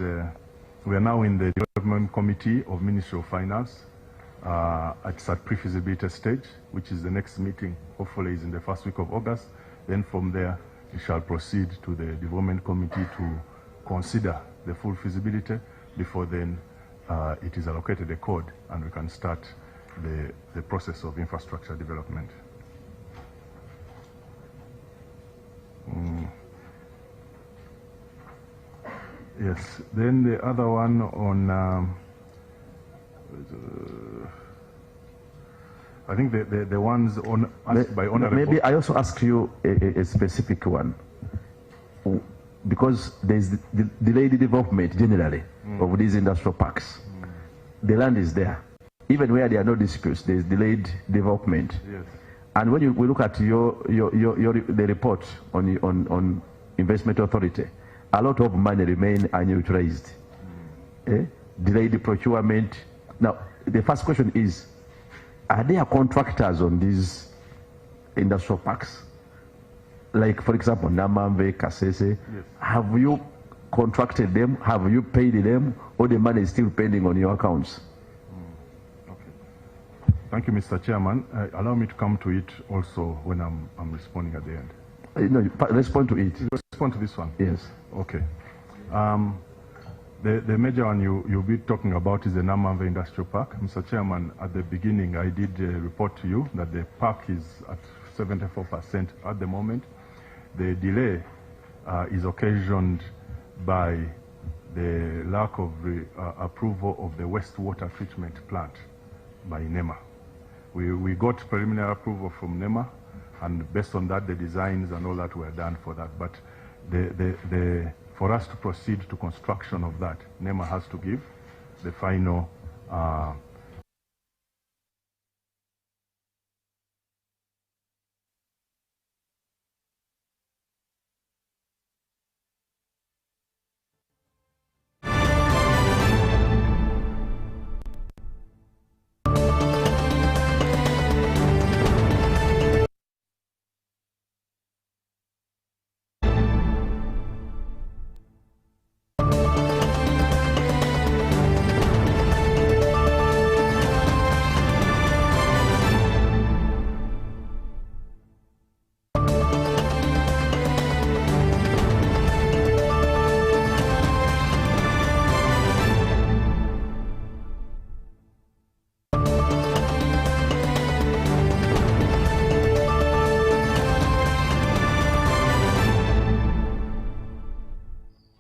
we are now in the development committee of Ministry of Finance. It's at pre-feasibility stage, which is the next meeting, hopefully is in the first week of August. Then from there, we shall proceed to the development committee to consider the full feasibility. Before then, it is allocated a code, and we can start the process of infrastructure development. Yes. Then the other one on, I think the ones on asked by Honorable. Maybe I also ask you a specific one. Because there's delayed development generally of these industrial parks. The land is there. Even where there are no disputes, there's delayed development. Yes. And when we look at the report on investment authority, a lot of money remain unutilized. Delayed procurement. Now, the first question is, are there contractors on these industrial parks? Like, for example, Namamve, Cosase, yes. Have you contracted them? Have you paid them? Or the money is still pending on your accounts? Okay. Thank you, Mr. Chairman. Allow me to come to it also when I'm responding at the end. No, respond to it. Respond to this one? Yes. Okay. The major one you'll be talking about is the Namamve Industrial Park. Mr. Chairman, at the beginning, I did report to you that the park is at 74% at the moment. The delay is occasioned by the lack of approval of the wastewater treatment plant by NEMA. We got preliminary approval from NEMA, and based on that, the designs and all that were done for that. But for us to proceed to construction of that, NEMA has to give the final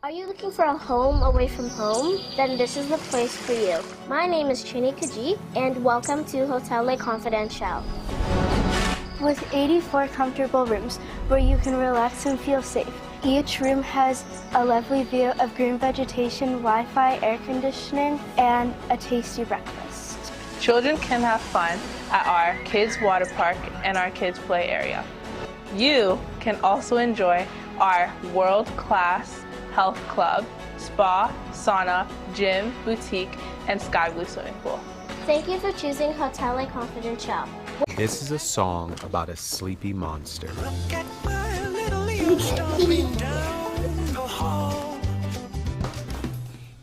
Are you looking for a home away from home? Then this is the place for you. My name is Chini Kaji, and welcome to Hotel Le Confidential. With 84 comfortable rooms where you can relax and feel safe. Each room has a lovely view of green vegetation, Wi-Fi, air conditioning, and a tasty breakfast. Children can have fun at our kids' water park and our kids' play area. You can also enjoy our world-class health club, spa, sauna, gym, boutique, and sky blue swimming pool. Thank you for choosing Hotel Le Confidential. This is a song about a sleepy monster.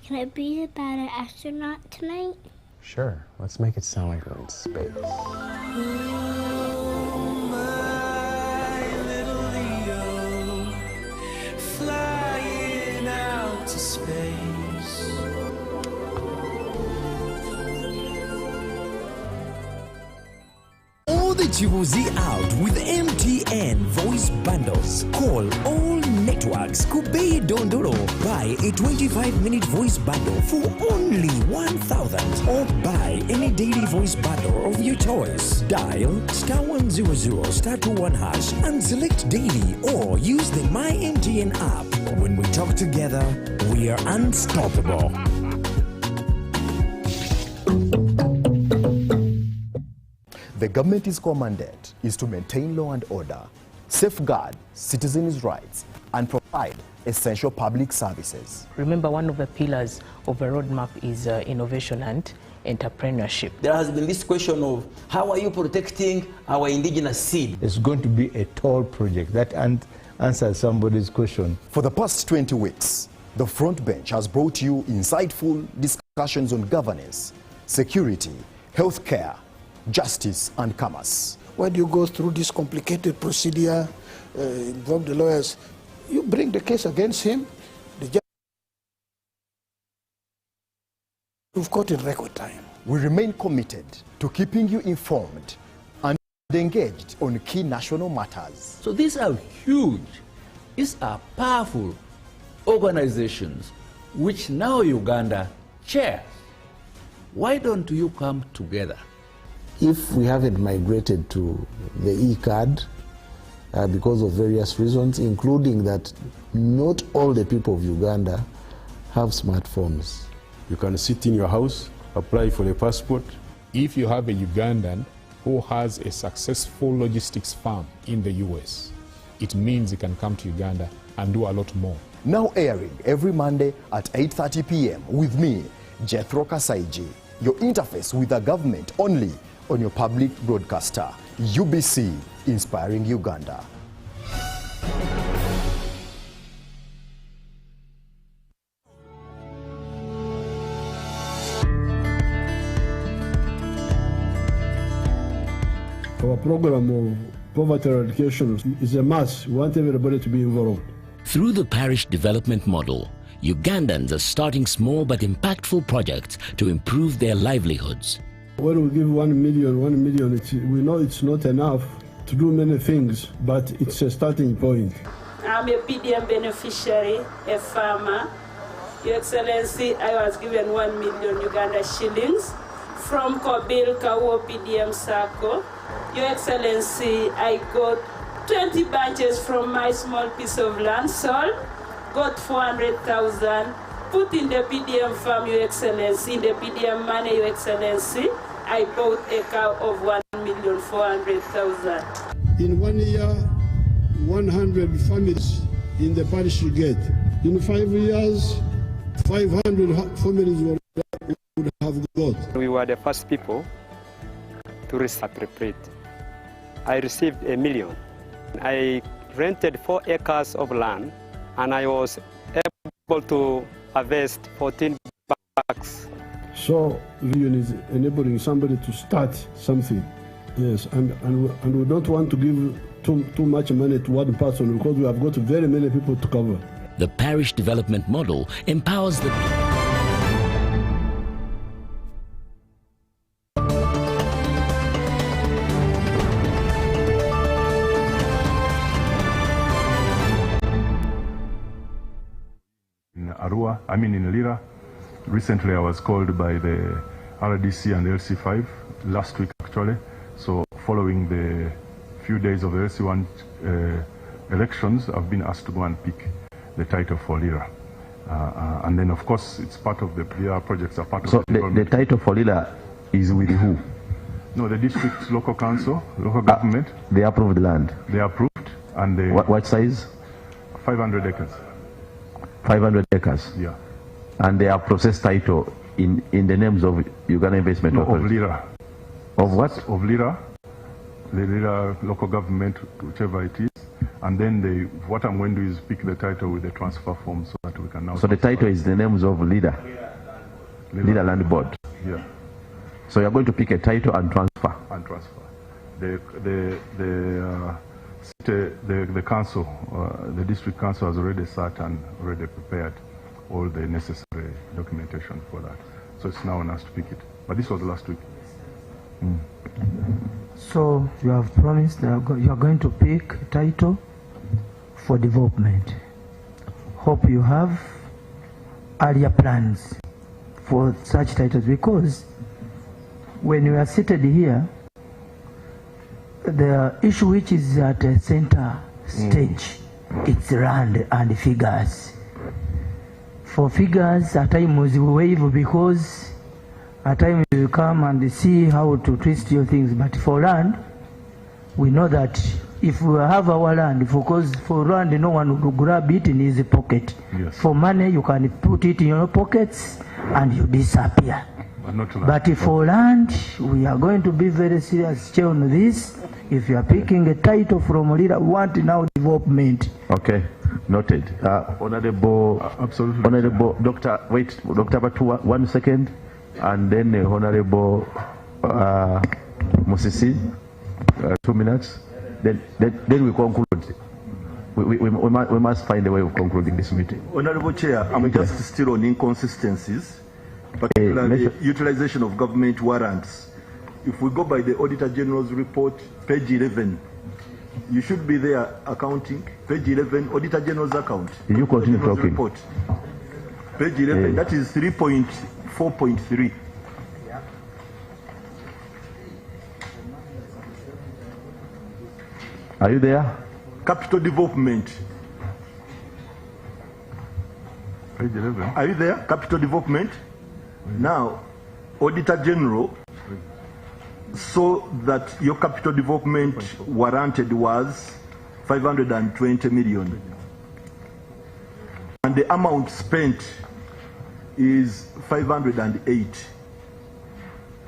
Can I be a better astronaut tonight? Sure, let's make it sound like we're in space. Flying out to space. All the Chibuzi out with MTN voice bundles. Call all networks. Kubei Dondoro. Buy a 25-minute voice bundle for only 1,000. Or buy any daily voice bundle of your choice. Dial *100 *21 hash and select daily, or use the My MTN app. When we talk together, we are unstoppable. The government's core mandate is to maintain law and order, safeguard citizens' rights, and provide essential public services. Remember, one of the pillars of a roadmap is innovation and entrepreneurship. There has been this question of how are you protecting our indigenous seed? It's going to be a tall project. That answers somebody's question. For the past 20 weeks, the front bench has brought you insightful discussions on governance, security, healthcare, justice, and commerce. When you go through this complicated procedure, involve the lawyers, you bring the case against him, the judge. You've got in record time. We remain committed to keeping you informed and engaged on key national matters. So these are huge, these are powerful organizations which now Uganda chairs. Why don't you come together? If we haven't migrated to the e-card because of various reasons, including that not all the people of Uganda have smartphones. You can sit in your house, apply for a passport. If you have a Ugandan who has a successful logistics firm in the US, it means he can come to Uganda and do a lot more. Now airing every Monday at 8:30 p.m. with me, Jethro Kasaiji, your interface with the government only on your public broadcaster, UBC, Inspiring Uganda. Our program of poverty eradication is a must. We want everybody to be involved. Through the parish development model, Ugandans are starting small but impactful projects to improve their livelihoods. When we give 1 million, we know it's not enough to do many things, but it's a starting point. I'm a PDM beneficiary, a farmer. Your Excellency, I was given 1 million Uganda shillings from Kobil Kawo PDM Circle. Your Excellency, I got 20 bunches from my small piece of land sold, got 400,000, put in the PDM farm, Your Excellency, in the PDM money, Your Excellency, I bought a cow of 1,400,000. In 1 year, 100 families in the parish you get. In 5 years, 500 families would have got. We were the first people to appropriate. I received $1 million. I rented 4 acres of land and I was able to harvest 14 bags. So the union is enabling somebody to start something. Yes, and we don't want to give too much money to one person because we have got very many people to cover. The parish development model empowers the in Lira. Recently I was called by the RDC and the LC5, last week actually. So following the few days of the LC1 elections, I've been asked to go and pick the title for Lira. And then of course it's part of the Lira projects are part of the title for Lira is with who? No, the district local council, local government. They approved the land? They approved. And they... What size? 500 acres. 500 acres? Yeah. And they have processed title in the names of Uganda Investment Authority? Of Lira. Of what? Of Lira, the Lira local government, whichever it is. And then what I'm going to do is pick the title with the transfer form so that we can now... So the title is the names of Lira Land Board? Yeah. So you're going to pick a title and transfer? And transfer. The council, the district council has already sat and already prepared all the necessary documentation for that. So it's now on us to pick it. But this was last week. Mm. So you have promised that you are going to pick a title for development. Hope you have earlier plans for such titles, because when we are seated here, the issue which is at the center stage, it's land and figures. For figures, at times we wave because at times you come and see how to twist your things. But for land, we know that if we have our land, because for land no one will grab it in his pocket. Yes. For money, you can put it in your pockets and you disappear. But for land, we are going to be very serious on this. If you are picking a title from Lira, want now development. Okay, noted. Honorable, absolutely. Honorable Dr. Batua, 1 second, and then Honorable Musisi, 2 minutes. Then we conclude. We must find a way of concluding this meeting. Honorable Chair, I'm just still on inconsistencies, particularly utilization of government warrants. If we go by the Auditor General's report, page 11, you should be there accounting, page 11, Auditor General's account. You continue talking. Report. Page 11, that is 3.4.3. Are you there? Capital development. Page 11. Are you there? Capital development. Now, Auditor General saw that your capital development warranted was 520 million. And the amount spent is 508.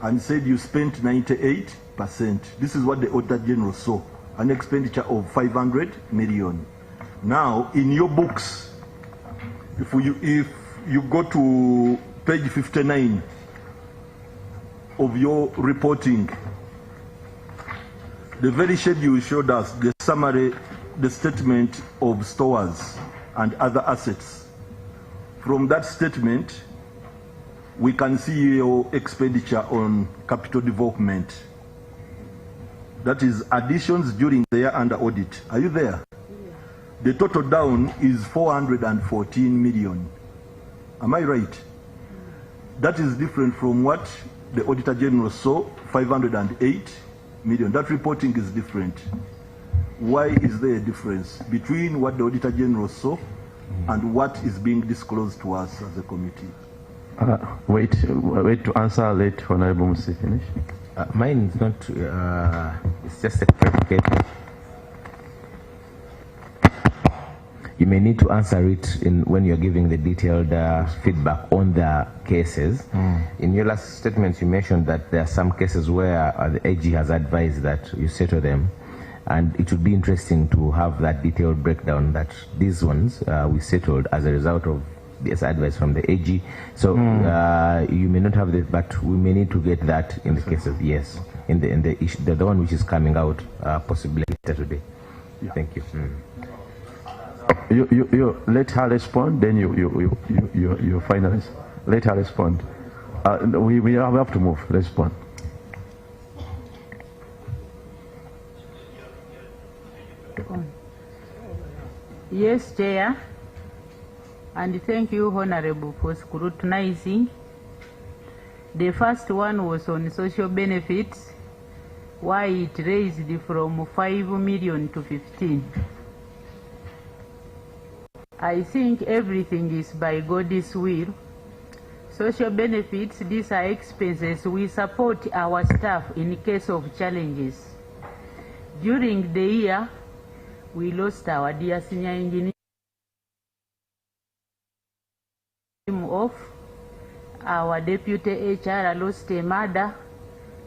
And said you spent 98%. This is what the Auditor General saw. An expenditure of 500 million. Now, in your books, if you go to page 59 of your reporting, the very schedule showed us the summary, the statement of stores and other assets. From that statement, we can see your expenditure on capital development. That is additions during the year under audit. Are you there? The total down is 414 million. Am I right? That is different from what the Auditor General saw, 508 million. That reporting is different. Why is there a difference between what the Auditor General saw and what is being disclosed to us as a committee? Wait to answer, let Honorable Musi finish. Mine is not, it's just a clarification. You may need to answer it when you're giving the detailed feedback on the cases. In your last statement, you mentioned that there are some cases where the AG has advised that you settle them. And it would be interesting to have that detailed breakdown that these ones we settled as a result of this advice from the AG. So you may not have this, but we may need to get that in the cases, yes, in the issue, the one which is coming out possibly later today. Yeah. Thank you. You let her respond, then you finalize. Let her respond. We have to move. Respond. Yes, Chair. And thank you, Honorable, for scrutinizing. The first one was on social benefits, why it raised from 5 million to 15. I think everything is by God's will. Social benefits, these are expenses. We support our staff in case of challenges. During the year, we lost our dear senior engineer off. Our deputy HR lost a mother.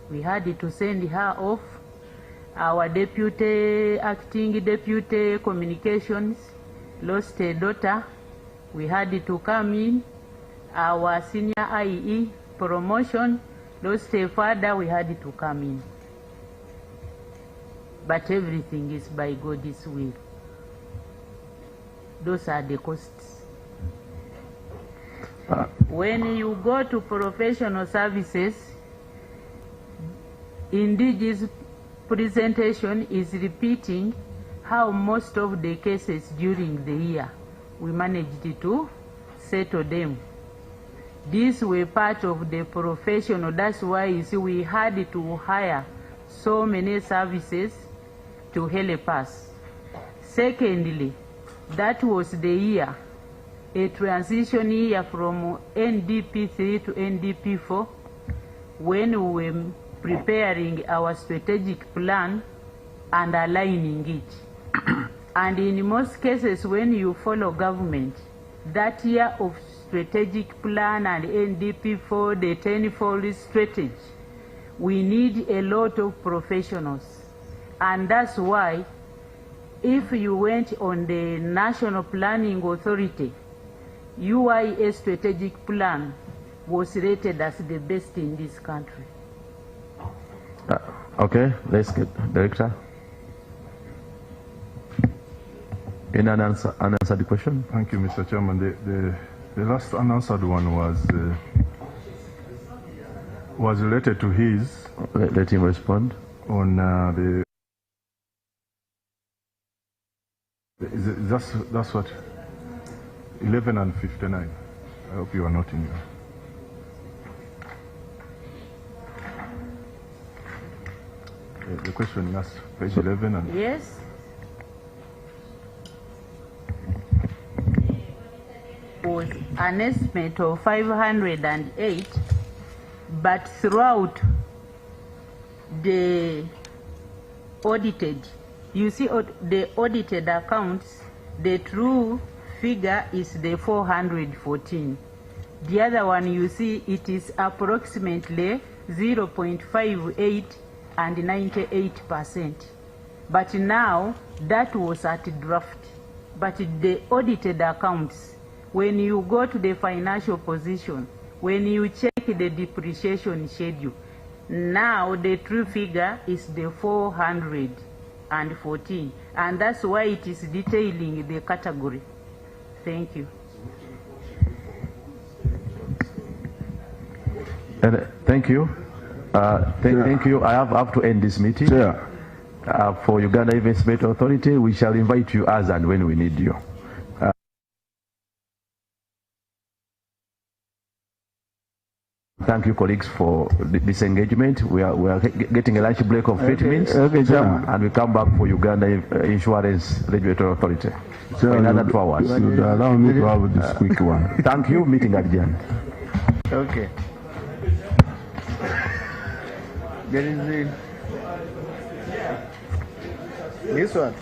We had to send her off. Our acting deputy communications lost a daughter. We had to come in. Our senior IE promotion lost a father. We had to come in. But everything is by God's will. Those are the costs. When you go to professional services, Indige's presentation is repeating how most of the cases during the year we managed to settle them. These were part of the professional. That's why you see we had to hire so many services to help us. Secondly, that was the year, a transition year from NDP3 to NDP4, when we were preparing our strategic plan and aligning it. And in most cases, when you follow government, that year of strategic plan and NDP4, the 10-fold strategy, we need a lot of professionals. And that's why if you went on the National Planning Authority, UIA strategic plan was rated as the best in this country. Okay, let's get Director. In unanswered question? Thank you, Mr. Chairman. The last unanswered one was related to his. Let him respond. On that's what 11 and 59. I hope you are noting that. The question asked page 11 and Yes. Was an estimate of 508, but throughout the audited, you see the audited accounts, the true figure is the 414. The other one you see it is approximately 0.58 and 98%. But now that was at draft. But the audited accounts, when you go to the financial position, when you check the depreciation schedule, now the true figure is the 414, and that's why it is detailing the category. Thank you. Thank you. Thank you. I have to end this meeting. For Uganda Investment Authority, we shall invite you as and when we need you. Thank you, colleagues, for this engagement. We are getting a lunch break of 30 minutes, and we come back for Uganda Insurance Regulatory Authority for another 2 hours. Allow me to have this quick one. Thank you. Meeting adjourned. Okay. There is this one.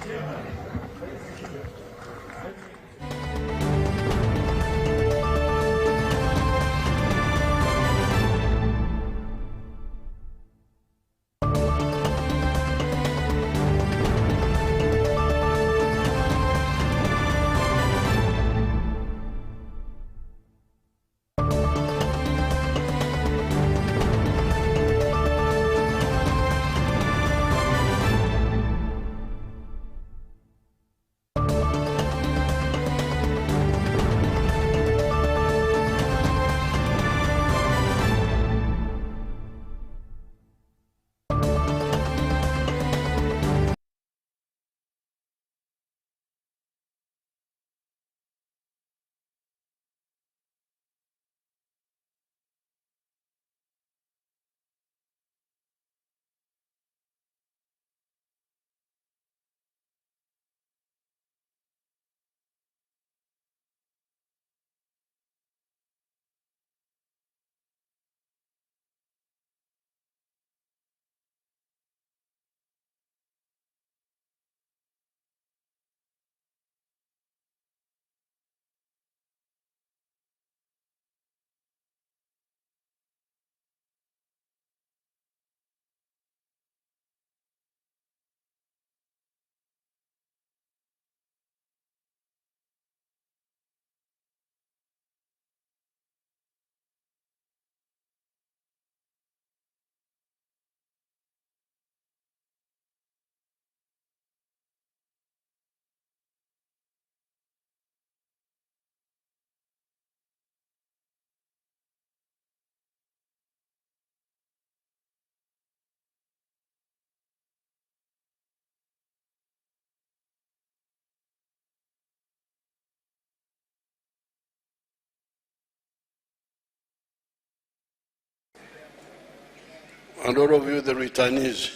And all of you, the returnees.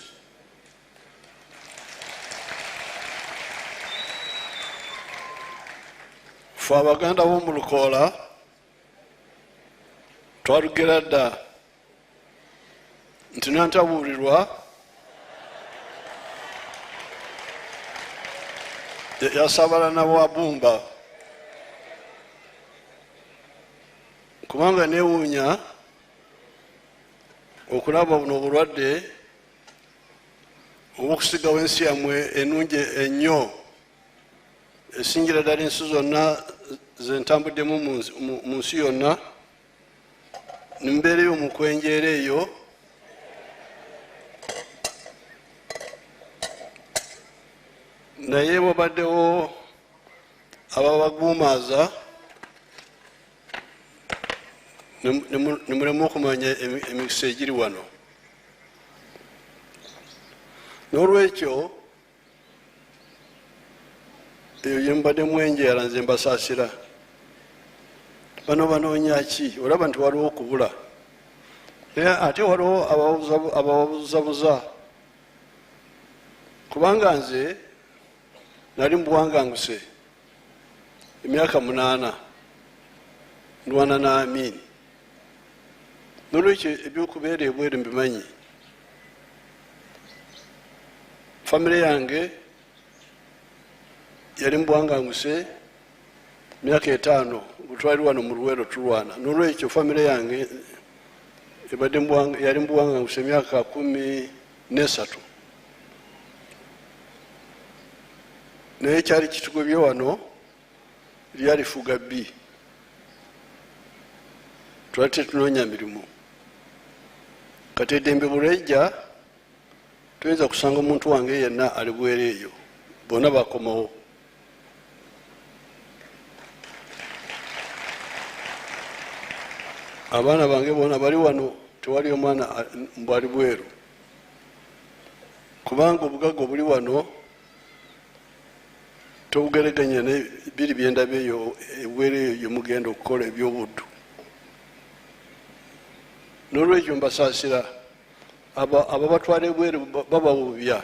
For Abaganda w'omulukola twalugera dda nti nantabuulirwa yasabala na Bwabumba kubanga neewuunya okulaba buno obulwadde obw'okusigawo ensi yammwe ennungi ennyo esingira ddala ensi zonna ze ntambuddemu mu nsi yonna nimbeereyo mu kwenjeera eyo naye wabaddewo ababaguumaaza ne mulema okumanya emikisa egiri wano. N'olwekyo eyo gye mubadde mwenjeera nze mbasaasira bano banoonya ki olaba nti waliwo okubula naye ate waliwo ababuzabuza kubanga nze nali mu buwanganguse emyaka 8 ndwana na Amin nolwekyo ebyokubeera ebweru mbimanyi famire yange yali mu buwanganguse myaka 5 butwali wano mu Luwero tulwana nolwekyo famire yange yali mu buwanganguse emyaka 13 naye kyali kitugobye wano lyali fuga B twali tetunoonya mirimu kati eddembe bulejja tuyinza kusanga omuntu wange yenna ali bwere eyo bonna bakomawo abaana bange bona bali wano tewali omwana mbwali bweru kubanga obugagga obuli wano tobugereganya ne biri byendaba eyo ebweru eyo gyemugenda okukola ebyobuddu nolwekyo mbasaasira ababatwala ebweru babawubya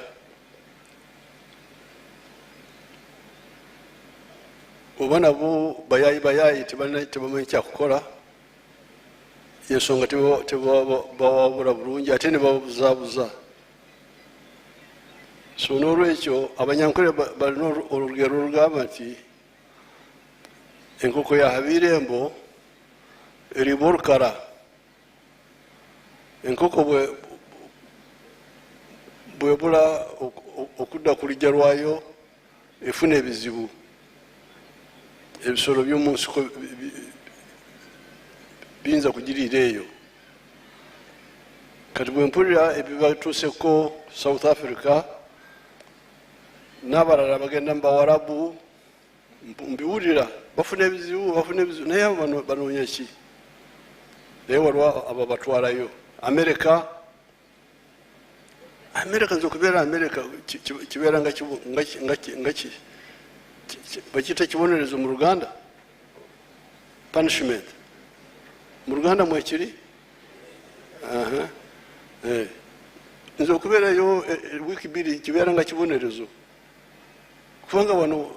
oba nabo bayayi tebamanyi kyakukola yensonga tebawabula bulungi ate ne babuzaabuza so nolwekyo abanyankole balina olugero olugamba nti enkoko ya Habirembo eriba olukala enkoko bwebula okudda ku lijja lwayo efuna ebizibu ebisolo by'omu nsiko biyinza kugiriira eyo kati bwe mpulira ebibatuuseko South Africa n'abalala bagenda mu Bawarabu mbiwulira bafuna ebizibu naye banoonya ki naye waliwo abo batwalayo America nze okubeera America kibeera nga bakiyita kibonerezo mu Luganda punishment mu Luganda mwekiri nze okubeerayo wiiki 2 kibeera nga kibonerezo kubanga wano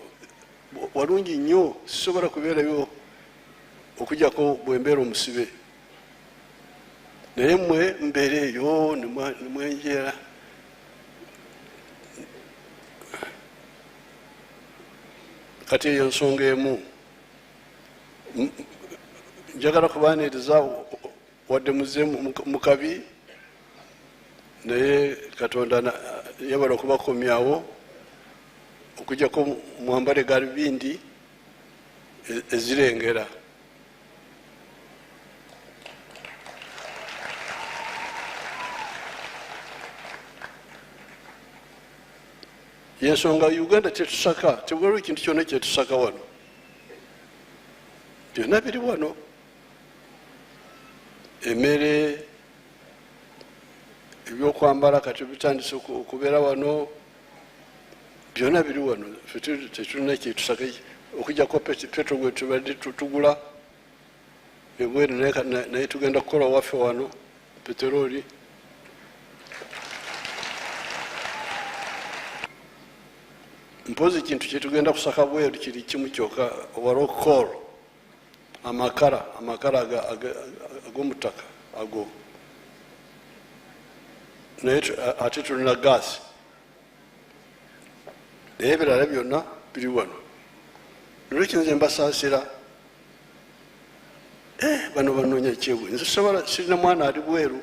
walungi nnyo sisobola kubeerayo okujjako bwembeera omusibe naye mmwe mbeereeyo nemwenjeera kati eyo nsonga emu njagala kubaaniriza wadde muze mu kabi naye Katonda yabala okubakomyawo okujjako mwambale galubindi ezirengera yensonga Uganda tetusaka tewaliwo ekintu kyonna kyetusaka wano byonna biri wano emmere ebyokwambala kati bitandise okubeera wano byonna biri wano tetulina kyetusaka okujjako petro gwe tubadde tugula ebweru naye tugenda kukola waffe wano peteroli mpozi ekintu kyetugenda kusaka bweru kiri kimu kyokka waliwo coal amakara ag'omutaka ago naye ate tulina gaasi naye ebirala byonna biri wano nolwekyo nze mbasaasira bano banoonya kyebwe nze sirina mwana ali bweru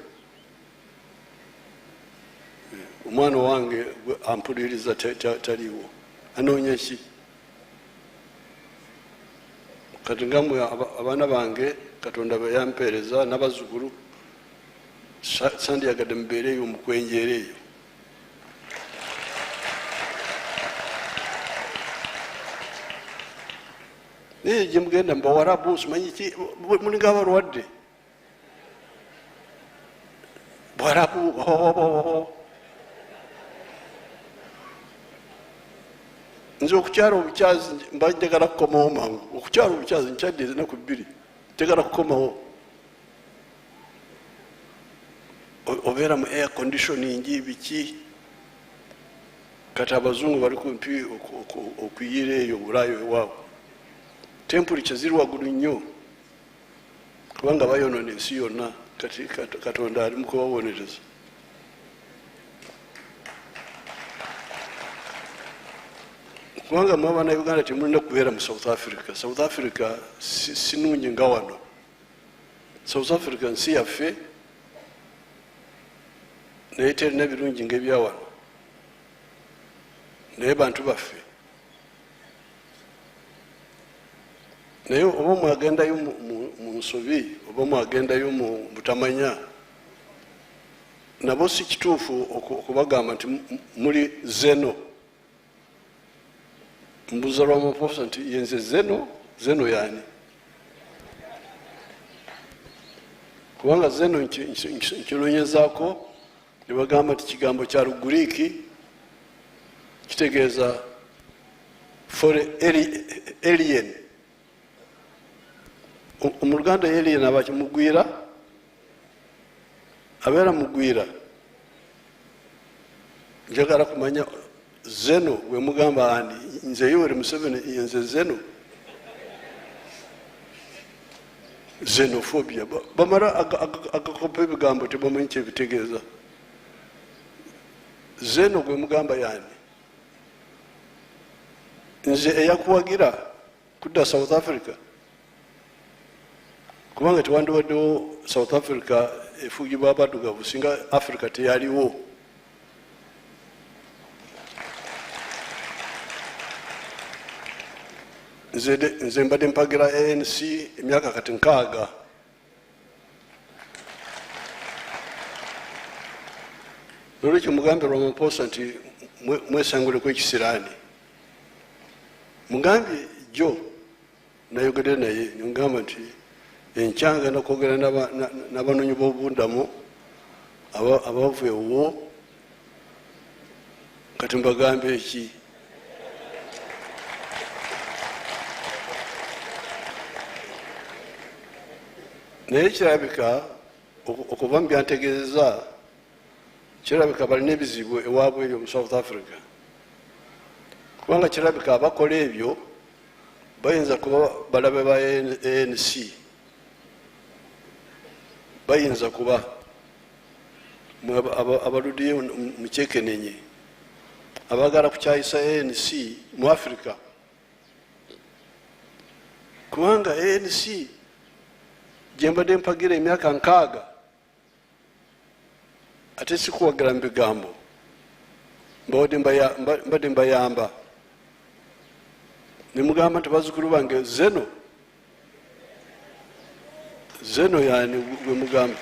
omwana wange ampuliriza taliiwo anoonya ki kati ngamwe abaana bange Katonda bayampeereza n'abazzukulu sandyagadde mubeereeyo mukwenjeera eyo naye gye mugenda mu Bawarabu simanyi ki mulinga abalwadde Bawarabu nze okukyala obukyazi mba njagala kukomawo mangu okukyala obukyazi nkyadde enaku 2 tegala kukomawo obeera mu air conditioning biki kati abazungu bali kumpi okuyira eyo bulaayo ewaabwe temperature ziri waggulu nnyo kubanga bayonoona ensi yonna kati katonda ali mu kubabonereza kubanga mwe abannauganda temulina kubeera mu south africa. South africa sinungi nga wano. South Africa nsi yaffe naye terina birungi ngaebya wano naye bantu baffe naye oba mwagendayo mu nsobi oba mwagendayo mu butamanya nabo si kituufu okubagamba nti muli zeno. Mbuuza Ramaphosa nti yenze zeno yani kubanga zeno nkinoonyezaako ne bagamba nti kigambo kya Lugiriiki kitegeeza for alien. Omuluganda alien aba kimugwira abeera mugwira. Njagala kumanya zeno we mugamba ani nze Yoweri Museveni yenze zeno. Xenophobia bamara agakopa ebigambo tebamanyi kyebitegeeza. Zeno gwe mugamba yani nze eyakuwagira kudda South Africa kubanga tewandiwaddewo South Africa efugibwa abaddugavu singa Africa teyaliwo. Nze mbadde mpagira ANC emyaka kati 6. Nolwekyo mugambe Ramaphosa nti mwesanguleko ekisiraani. Mugambye jjo nayogedde naye ngamba nti enkyanga nakwogera n'abanoonyi b'obubundamu abavu ewo kati mbagambe eki. Naye kirabika okuva mu byantegeeza kirabika balina ebizibu ewaabwe ebyo mu South Africa kubanga kirabika abakola ebyo bayinza kuba balabe ba ANC, bayinza kuba abaluddeyo mu kyekenenye abagala kukyayisa ANC mu Africa kubanga ANC gyembadde mpagira emyaka 6 ate sikuwagira mu bigambo mbadde mbayamba ne mugamba nti bazzukulu bange zeno yani gwe mugamba.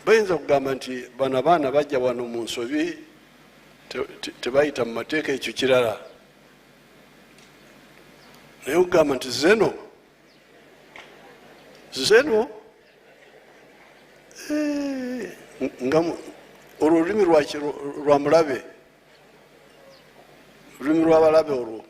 Bayinza kugamba nti bano abaana bajja wano mu nsobi tebayita mu mateeka ekyo kirala naye okugamba nti zeno nga olulimi lwaki lwa mulabe olulimi lw'abalabe olwo.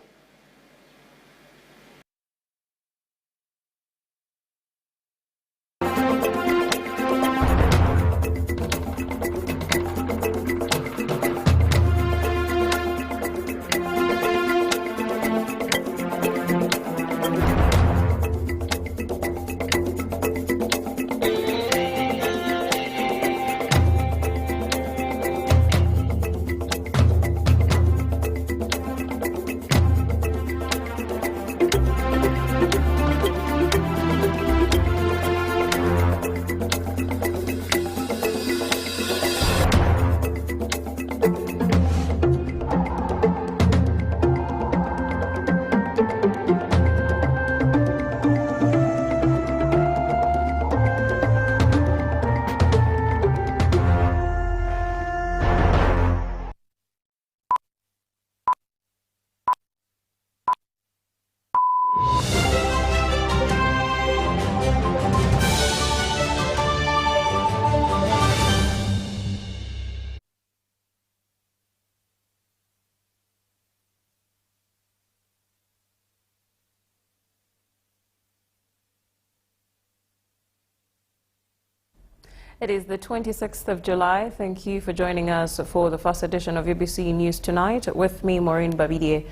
It is the 26th of July. Thank you for joining us for the first edition of UBC News Tonight. With me, Maureen Babidie,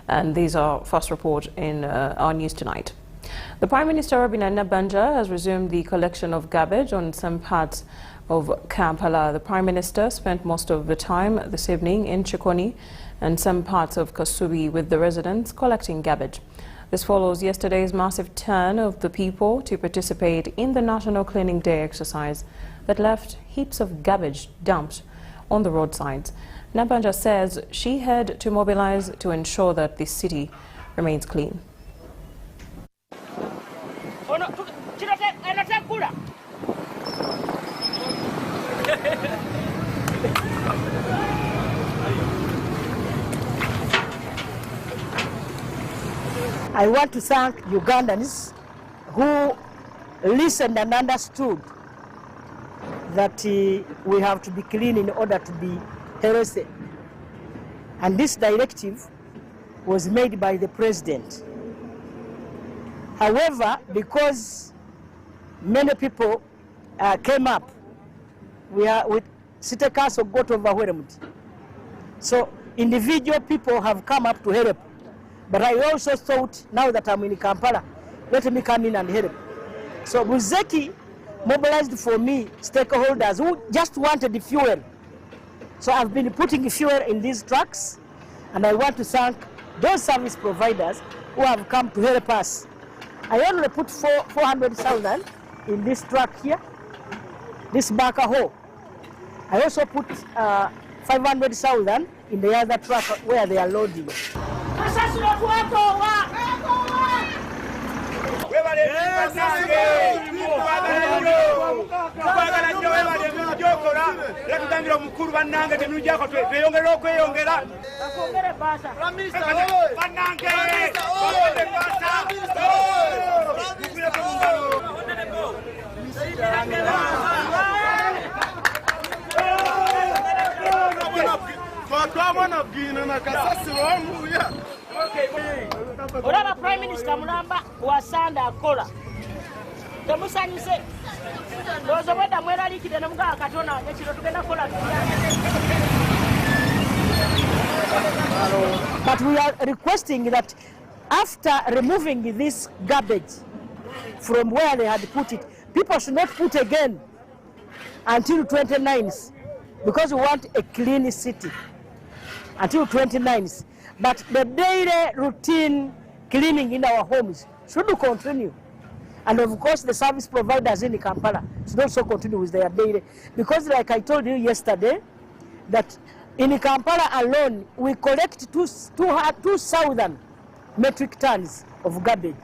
and these are first report in our news tonight. The Prime Minister Robinah Nabbanja has resumed the collection of garbage on some parts of Kampala. The Prime Minister spent most of the time this evening in Chikoni and some parts of Kasubi with the residents collecting garbage. This follows yesterday's massive turn of the people to participate in the National Cleaning Day exercise that left heaps of garbage dumped on the roadsides. Nabbanja says she had to mobilize to ensure that the city remains clean. I want to thank Ugandans who listened and understood that we have to be clean in order to be healthy. And this directive was made by the President. However, because many people came up, with City Council got overwhelmed. So individual people have come up to help. But I also thought, now that I'm in Kampala, let me come in and help. So Buzeki mobilized for me stakeholders who just wanted the fuel. So I've been putting fuel in these trucks, and I want to thank those service providers who have come to help us. I only put 400,000 in this truck here, this backhoe. I also put 500,000 in the other truck where they are loading. Olaba Prime Minister Mulamba wasanda akola temusanyuse ndozo bweda mweralikide nemugaa katona ekiro tugenda kola. But we are requesting that after removing this garbage from where they had put it, people should not put again until 29th, because we want a clean city until 29th. But the daily routine cleaning in our homes should continue. And of course, the service providers in Kampala should also continue with their daily. Because like I told you yesterday, that in Kampala alone, we collect 2,000 metric tons of garbage.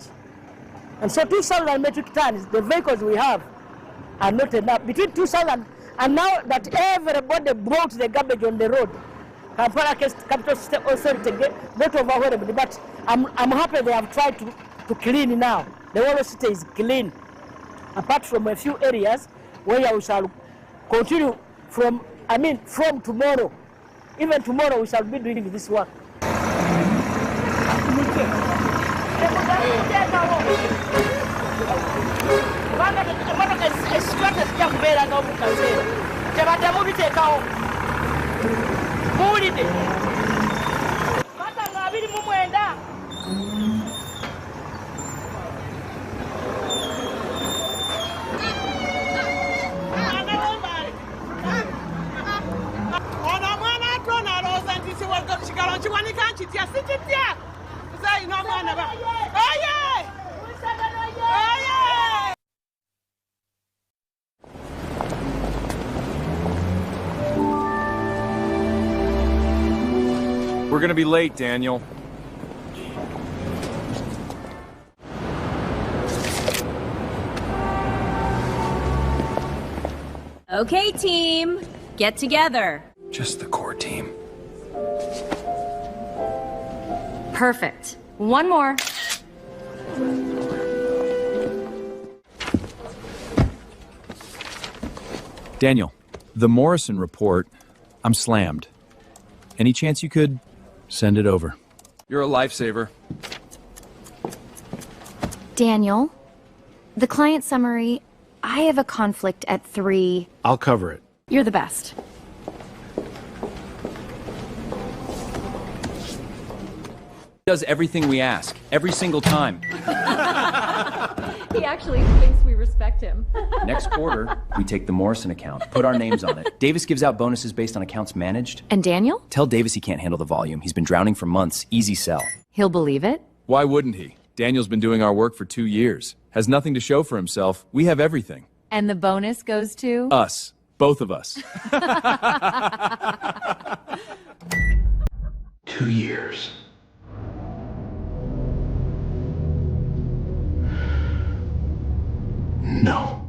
And so 2,000 metric tons, the vehicles we have are not enough. Between 2,000 and now that everybody brought the garbage on the road, Kampala Capital Authority got overwhelmed, but I'm happy they have tried to clean now. The whole city is clean, apart from a few areas where we shall continue from tomorrow. Even tomorrow we shall be doing this work. We're gonna be late, Daniel. Okay, team, get together. Just the core team. Perfect. One more. Daniel, the Morrison report, I'm slammed. Any chance you could send it over? You're a lifesaver. Daniel, the client summary, I have a conflict at 3. I'll cover it. You're the best. Does everything we ask, every single time. He actually thinks we respect him. Next quarter, we take the Morrison account, put our names on it. Davis gives out bonuses based on accounts managed. And Daniel? Tell Davis he can't handle the volume. He's been drowning for months. Easy sell. He'll believe it? Why wouldn't he? Daniel's been doing our work for 2 years. Has nothing to show for himself. We have everything. And the bonus goes to? Us. Both of us. 2 years. No.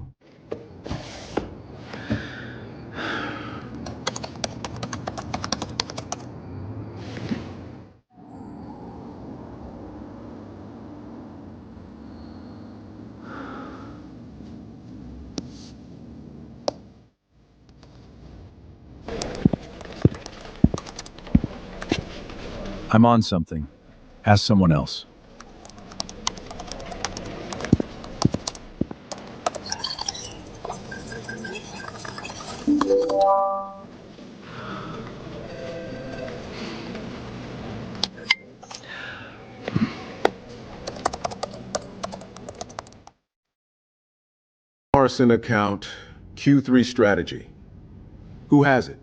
I'm on something. Ask someone else. Morrison account, Q3 strategy. Who has it?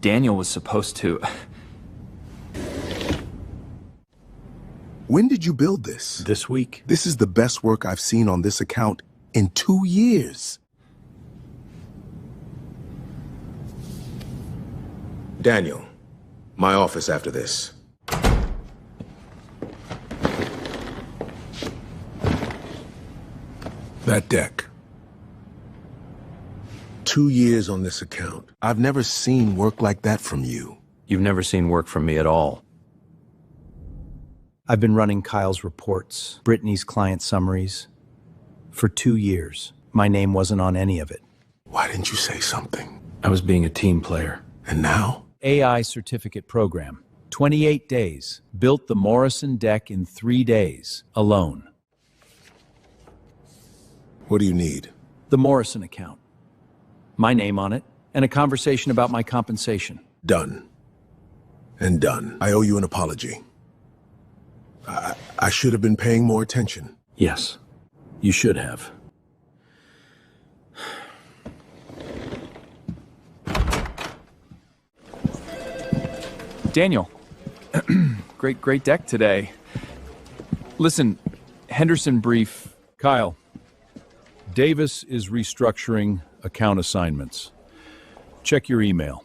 Daniel was supposed to... When did you build this? This week. This is the best work I've seen on this account in 2 years. Daniel, my office after this. That deck. 2 years on this account. I've never seen work like that from you. You've never seen work from me at all. I've been running Kyle's reports, Brittany's client summaries, for 2 years. My name wasn't on any of it. Why didn't you say something? I was being a team player. And now? AI certificate program. 28 days. Built the Morrison deck in 3 days, alone. What do you need? The Morrison account. My name on it, and a conversation about my compensation. Done. And done. I owe you an apology. I should have been paying more attention. Yes, you should have. Daniel, great deck today. Listen, Henderson brief, Kyle. Davis is restructuring account assignments. Check your email.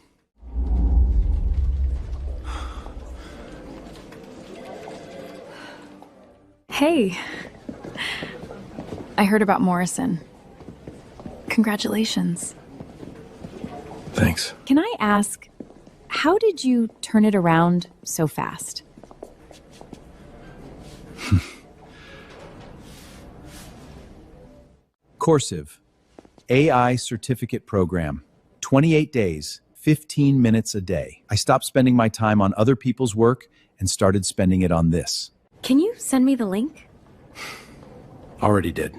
Hey, I heard about Morrison. Congratulations. Thanks. Can I ask, how did you turn it around so fast? Corsive, AI certificate program. 28 days, 15 minutes a day. I stopped spending my time on other people's work and started spending it on this. Can you send me the link? Already did.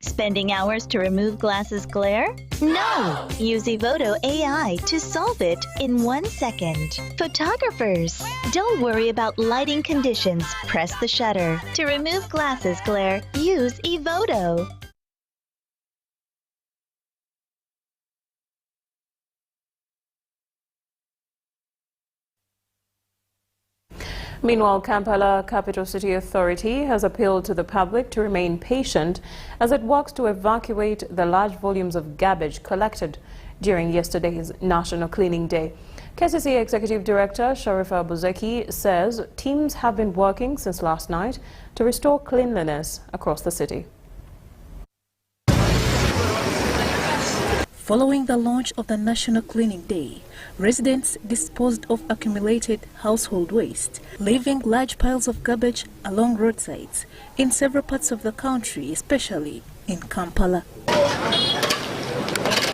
Spending hours to remove glasses glare? No! Use Evoto AI to solve it in 1 second. Photographers, don't worry about lighting conditions. Press the shutter. To remove glasses glare, use Evoto. Meanwhile, Kampala Capital City Authority has appealed to the public to remain patient as it works to evacuate the large volumes of garbage collected during yesterday's National Cleaning Day. Cosase Executive Director Sharifa Buzeki says teams have been working since last night to restore cleanliness across the city. Following the launch of the National Cleaning Day, residents disposed of accumulated household waste, leaving large piles of garbage along roadsides in several parts of the country, especially in Kampala.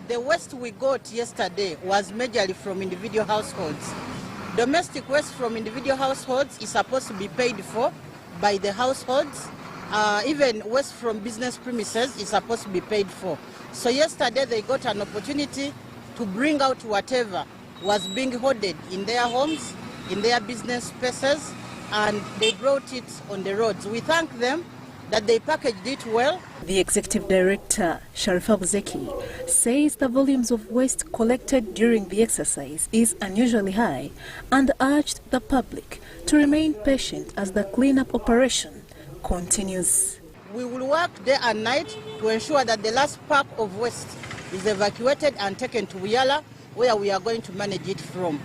The waste we got yesterday was majorly from individual households. Domestic waste from individual households is supposed to be paid for by the households. Even waste from business premises is supposed to be paid for. So yesterday they got an opportunity to bring out whatever was being hoarded in their homes, in their business spaces, and they brought it on the roads. We thank them that they packaged it well. The Executive Director, Sharifa Buzeki, says the volumes of waste collected during the exercise is unusually high and urged the public to remain patient as the cleanup operation continues. We will work day and night to ensure that the last pack of waste is evacuated and taken to Buyala, where we are going to manage it from.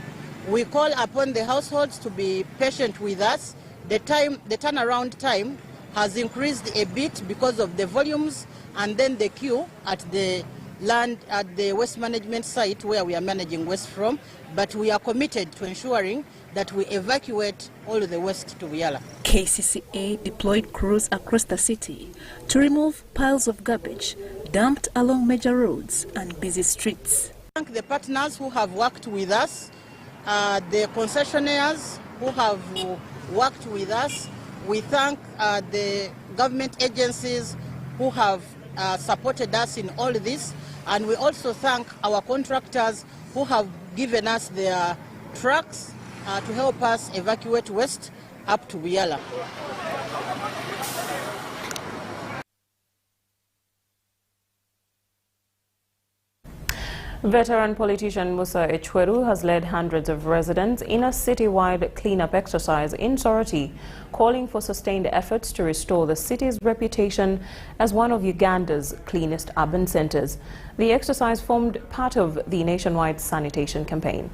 We call upon the households to be patient with us. The turnaround time has increased a bit because of the volumes and then the queue at the waste management site where we are managing waste from, but we are committed to ensuring that we evacuate all the waste to Buyala. KCCA deployed crews across the city to remove piles of garbage dumped along major roads and busy streets. Thank the partners who have worked with us, the concessionaires who have worked with us. We thank the government agencies who have supported us in all this, and we also thank our contractors who have given us their trucks to help us evacuate waste up to Buyala. Veteran politician Musa Echweru has led hundreds of residents in a citywide cleanup exercise in Soroti, calling for sustained efforts to restore the city's reputation as one of Uganda's cleanest urban centers. The exercise formed part of the nationwide sanitation campaign.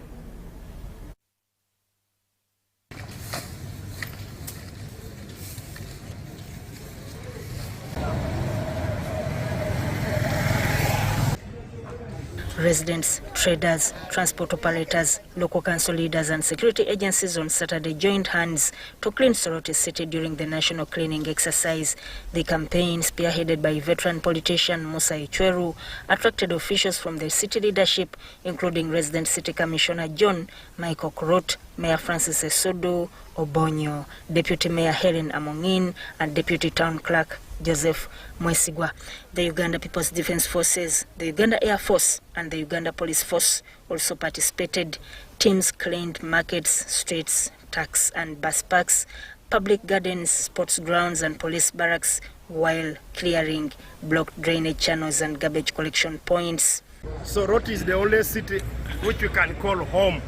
Residents, traders, transport operators, local council leaders and security agencies on Saturday joined hands to clean Soroti City during the national cleaning exercise. The campaign, spearheaded by veteran politician Musa Echweru, attracted officials from the city leadership, including resident city commissioner John Michael Kurot, Mayor Francis Esodo Obonyo, Deputy Mayor Helen Amongin and Deputy Town Clerk Joseph Mwesigwa. The Uganda People's Defense Forces, the Uganda Air Force and the Uganda Police Force also participated. Teams cleaned markets, streets, tax and bus parks, public gardens, sports grounds and police barracks, while clearing blocked drainage channels and garbage collection points. Soroti is the only city which you can call home.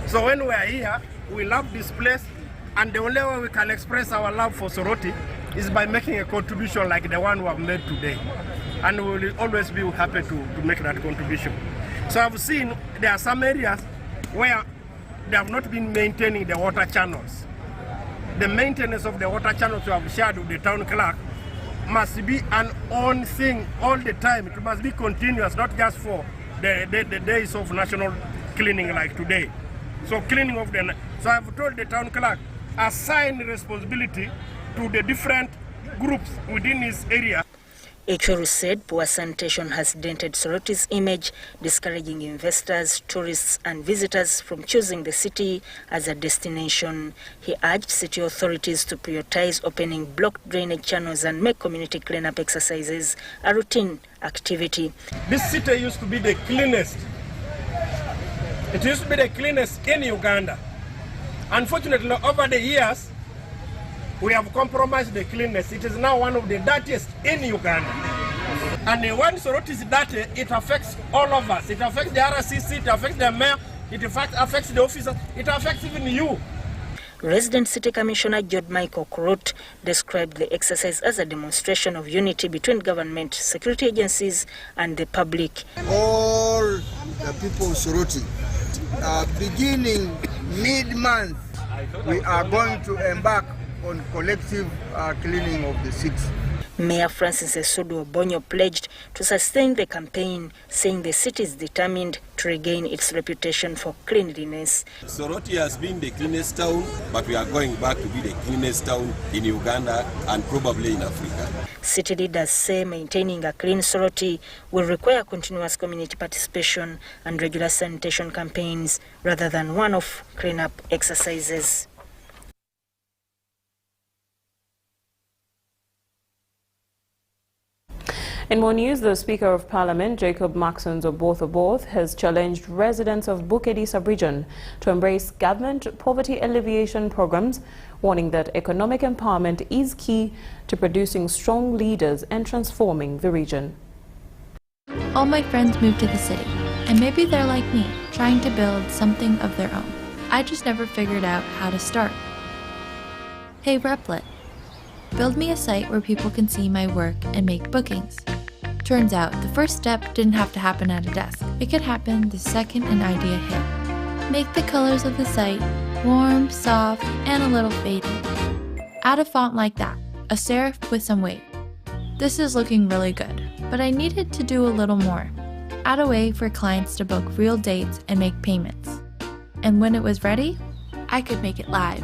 So when we are here, we love this place, and the only way we can express our love for Soroti is by making a contribution like the one we have made today. And we will always be happy to make that contribution. So I've seen there are some areas where they have not been maintaining the water channels. The maintenance of the water channels we have shared with the town clerk must be an on thing all the time. It must be continuous, not just for the days of national cleaning like today. So cleaning of the... So I've told the town clerk, assign responsibility to the different groups within his area. Echweru said poor sanitation has dented Soroti's image, discouraging investors, tourists and visitors from choosing the city as a destination. He urged city authorities to prioritize opening blocked drainage channels and make community cleanup exercises a routine activity. This city used to be the cleanest. It used to be the cleanest in Uganda. Unfortunately, over the years, we have compromised the cleanness. It is now one of the dirtiest in Uganda. And when Soroti is dirty, it affects all of us. It affects the RCC, it affects the mayor, it affects the officers, it affects even you. Resident City Commissioner John Michael Kurot described the exercise as a demonstration of unity between government, security agencies and the public. All the people of Soroti, beginning mid-month, we are going to embark on collective cleaning of the city. Mayor Francis Esudu Obonyo pledged to sustain the campaign, saying the city is determined to regain its reputation for cleanliness. Soroti has been the cleanest town, but we are going back to be the cleanest town in Uganda and probably in Africa. City leaders say maintaining a clean Soroti will require continuous community participation and regular sanitation campaigns rather than one-off cleanup exercises. In more news, the Speaker of Parliament, Jacob Maxons Oboth, has challenged residents of Bukedi sub-region to embrace government poverty alleviation programs, warning that economic empowerment is key to producing strong leaders and transforming the region. All my friends moved to the city, and maybe they're like me, trying to build something of their own. I just never figured out how to start. Hey Replit, build me a site where people can see my work and make bookings. Turns out, the first step didn't have to happen at a desk. It could happen the second an idea hit. Make the colors of the site warm, soft, and a little faded. Add a font like that, a serif with some weight. This is looking really good, but I needed to do a little more. Add a way for clients to book real dates and make payments. And when it was ready, I could make it live.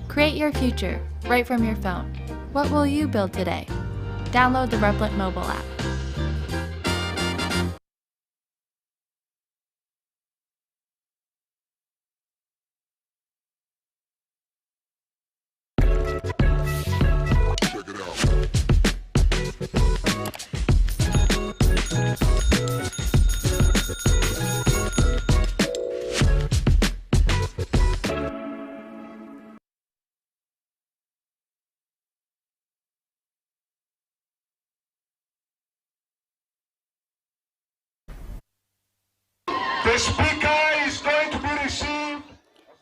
Create your future, right from your phone. What will you build today? Download the Replit mobile app. The Speaker is going to be received.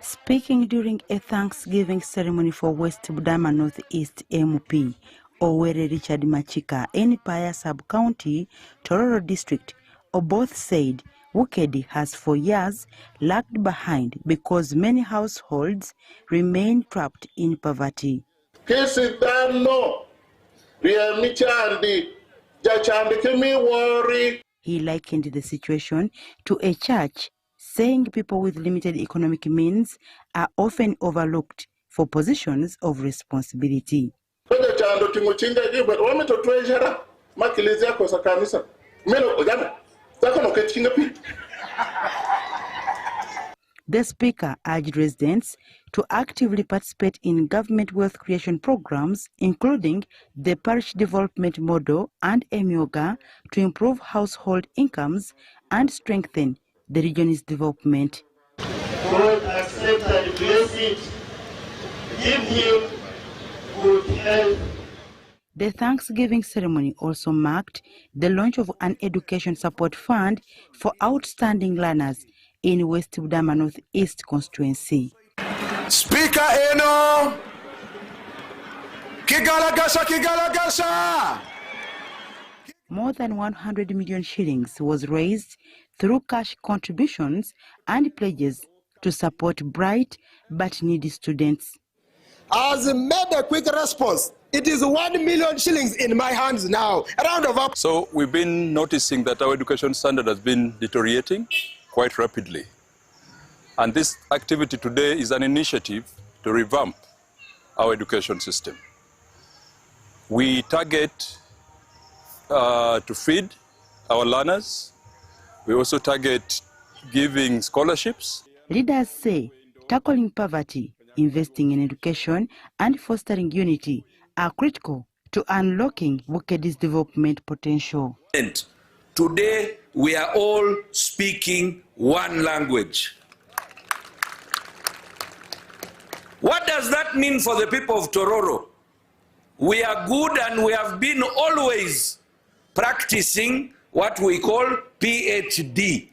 Speaking during a Thanksgiving ceremony for West Budama Northeast MP, Owere Richard Machika, Enipaya Sub-County, Tororo District, Oboth said Wukedi has for years lagged behind because many households remain trapped in poverty. He likened the situation to a church, saying people with limited economic means are often overlooked for positions of responsibility. The Speaker urged residents to actively participate in government wealth creation programs, including the parish development model and EMIOGA, to improve household incomes and strengthen the region's development. God accept and bless it. Give him good health. The Thanksgiving ceremony also marked the launch of an education support fund for outstanding learners in West Budama Northeast constituency. Speaker Eno, Kigalagasa. More than 100 million shillings was raised through cash contributions and pledges to support bright but needy students. Has made a quick response. It is 1 million shillings in my hands now. A round of applause. So we've been noticing that our education standard has been deteriorating quite rapidly. And this activity today is an initiative to revamp our education system. We target to feed our learners. We also target giving scholarships. Leaders say tackling poverty, investing in education, and fostering unity are critical to unlocking Bukedi's development potential. Today, we are all speaking one language. What does that mean for the people of Tororo? We are good and we have been always practicing what we call PhD.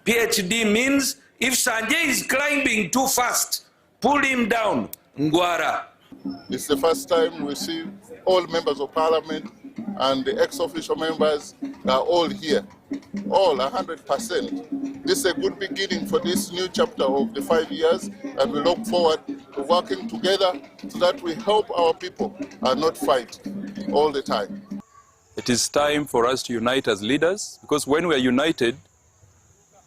PhD means if Sanjay is climbing too fast, pull him down, Ngwara. It's the first time we see all members of parliament and the ex-official members are all here, all 100%. This is a good beginning for this new chapter of the 5 years, and we look forward to working together so that we help our people and not fight. all the time. It is time for us to unite as leaders, because when we are united,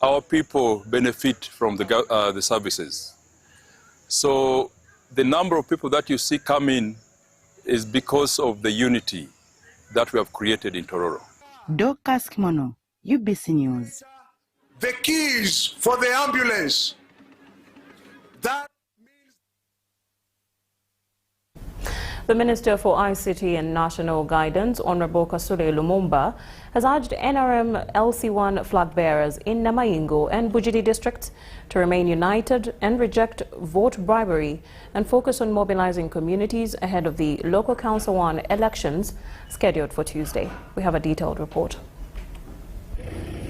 our people benefit from the services. So the number of people that you see come in is because of the unity that we have created in Tororo. Dorcas Kimono, UBC News. The keys for the ambulance. The Minister for ICT and National Guidance, Honorable Kasule Lumumba, has urged NRM LC1 flag bearers in Namayingo and Bujiti districts to remain united and reject vote bribery and focus on mobilizing communities ahead of the Local Council 1 elections scheduled for Tuesday. We have a detailed report.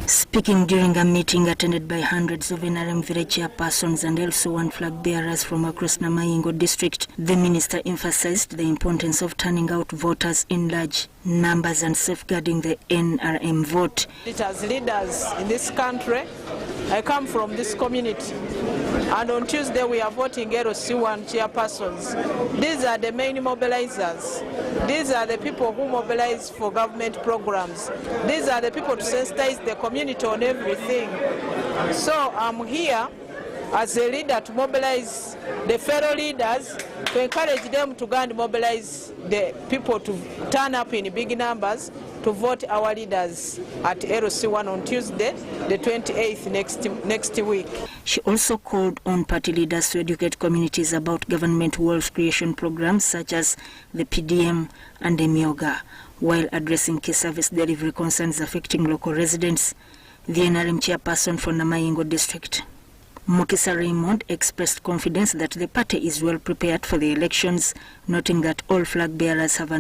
Speaking during a meeting attended by hundreds of NRM village chairpersons and LC1 flag bearers from across Namayingo district, the minister emphasized the importance of turning out voters in large numbers and safeguarding the NRM vote. As leaders in this country, I come from this community, and on Tuesday we are voting LC1 chairpersons. These are the main mobilizers. These are the people who mobilize for government programs. These are the people to sensitize the community on everything. So I'm here as a leader to mobilize the fellow leaders, to encourage them to go and mobilize the people to turn up in big numbers to vote our leaders at LC1 on Tuesday, the 28th next week. She also called on party leaders to educate communities about government wealth creation programs such as the PDM and the Myoga, while addressing key service delivery concerns affecting local residents. The NRM chairperson for Namayingo district, Mukisa Raymond, expressed confidence that the party is well prepared for the elections, noting that all flag bearers have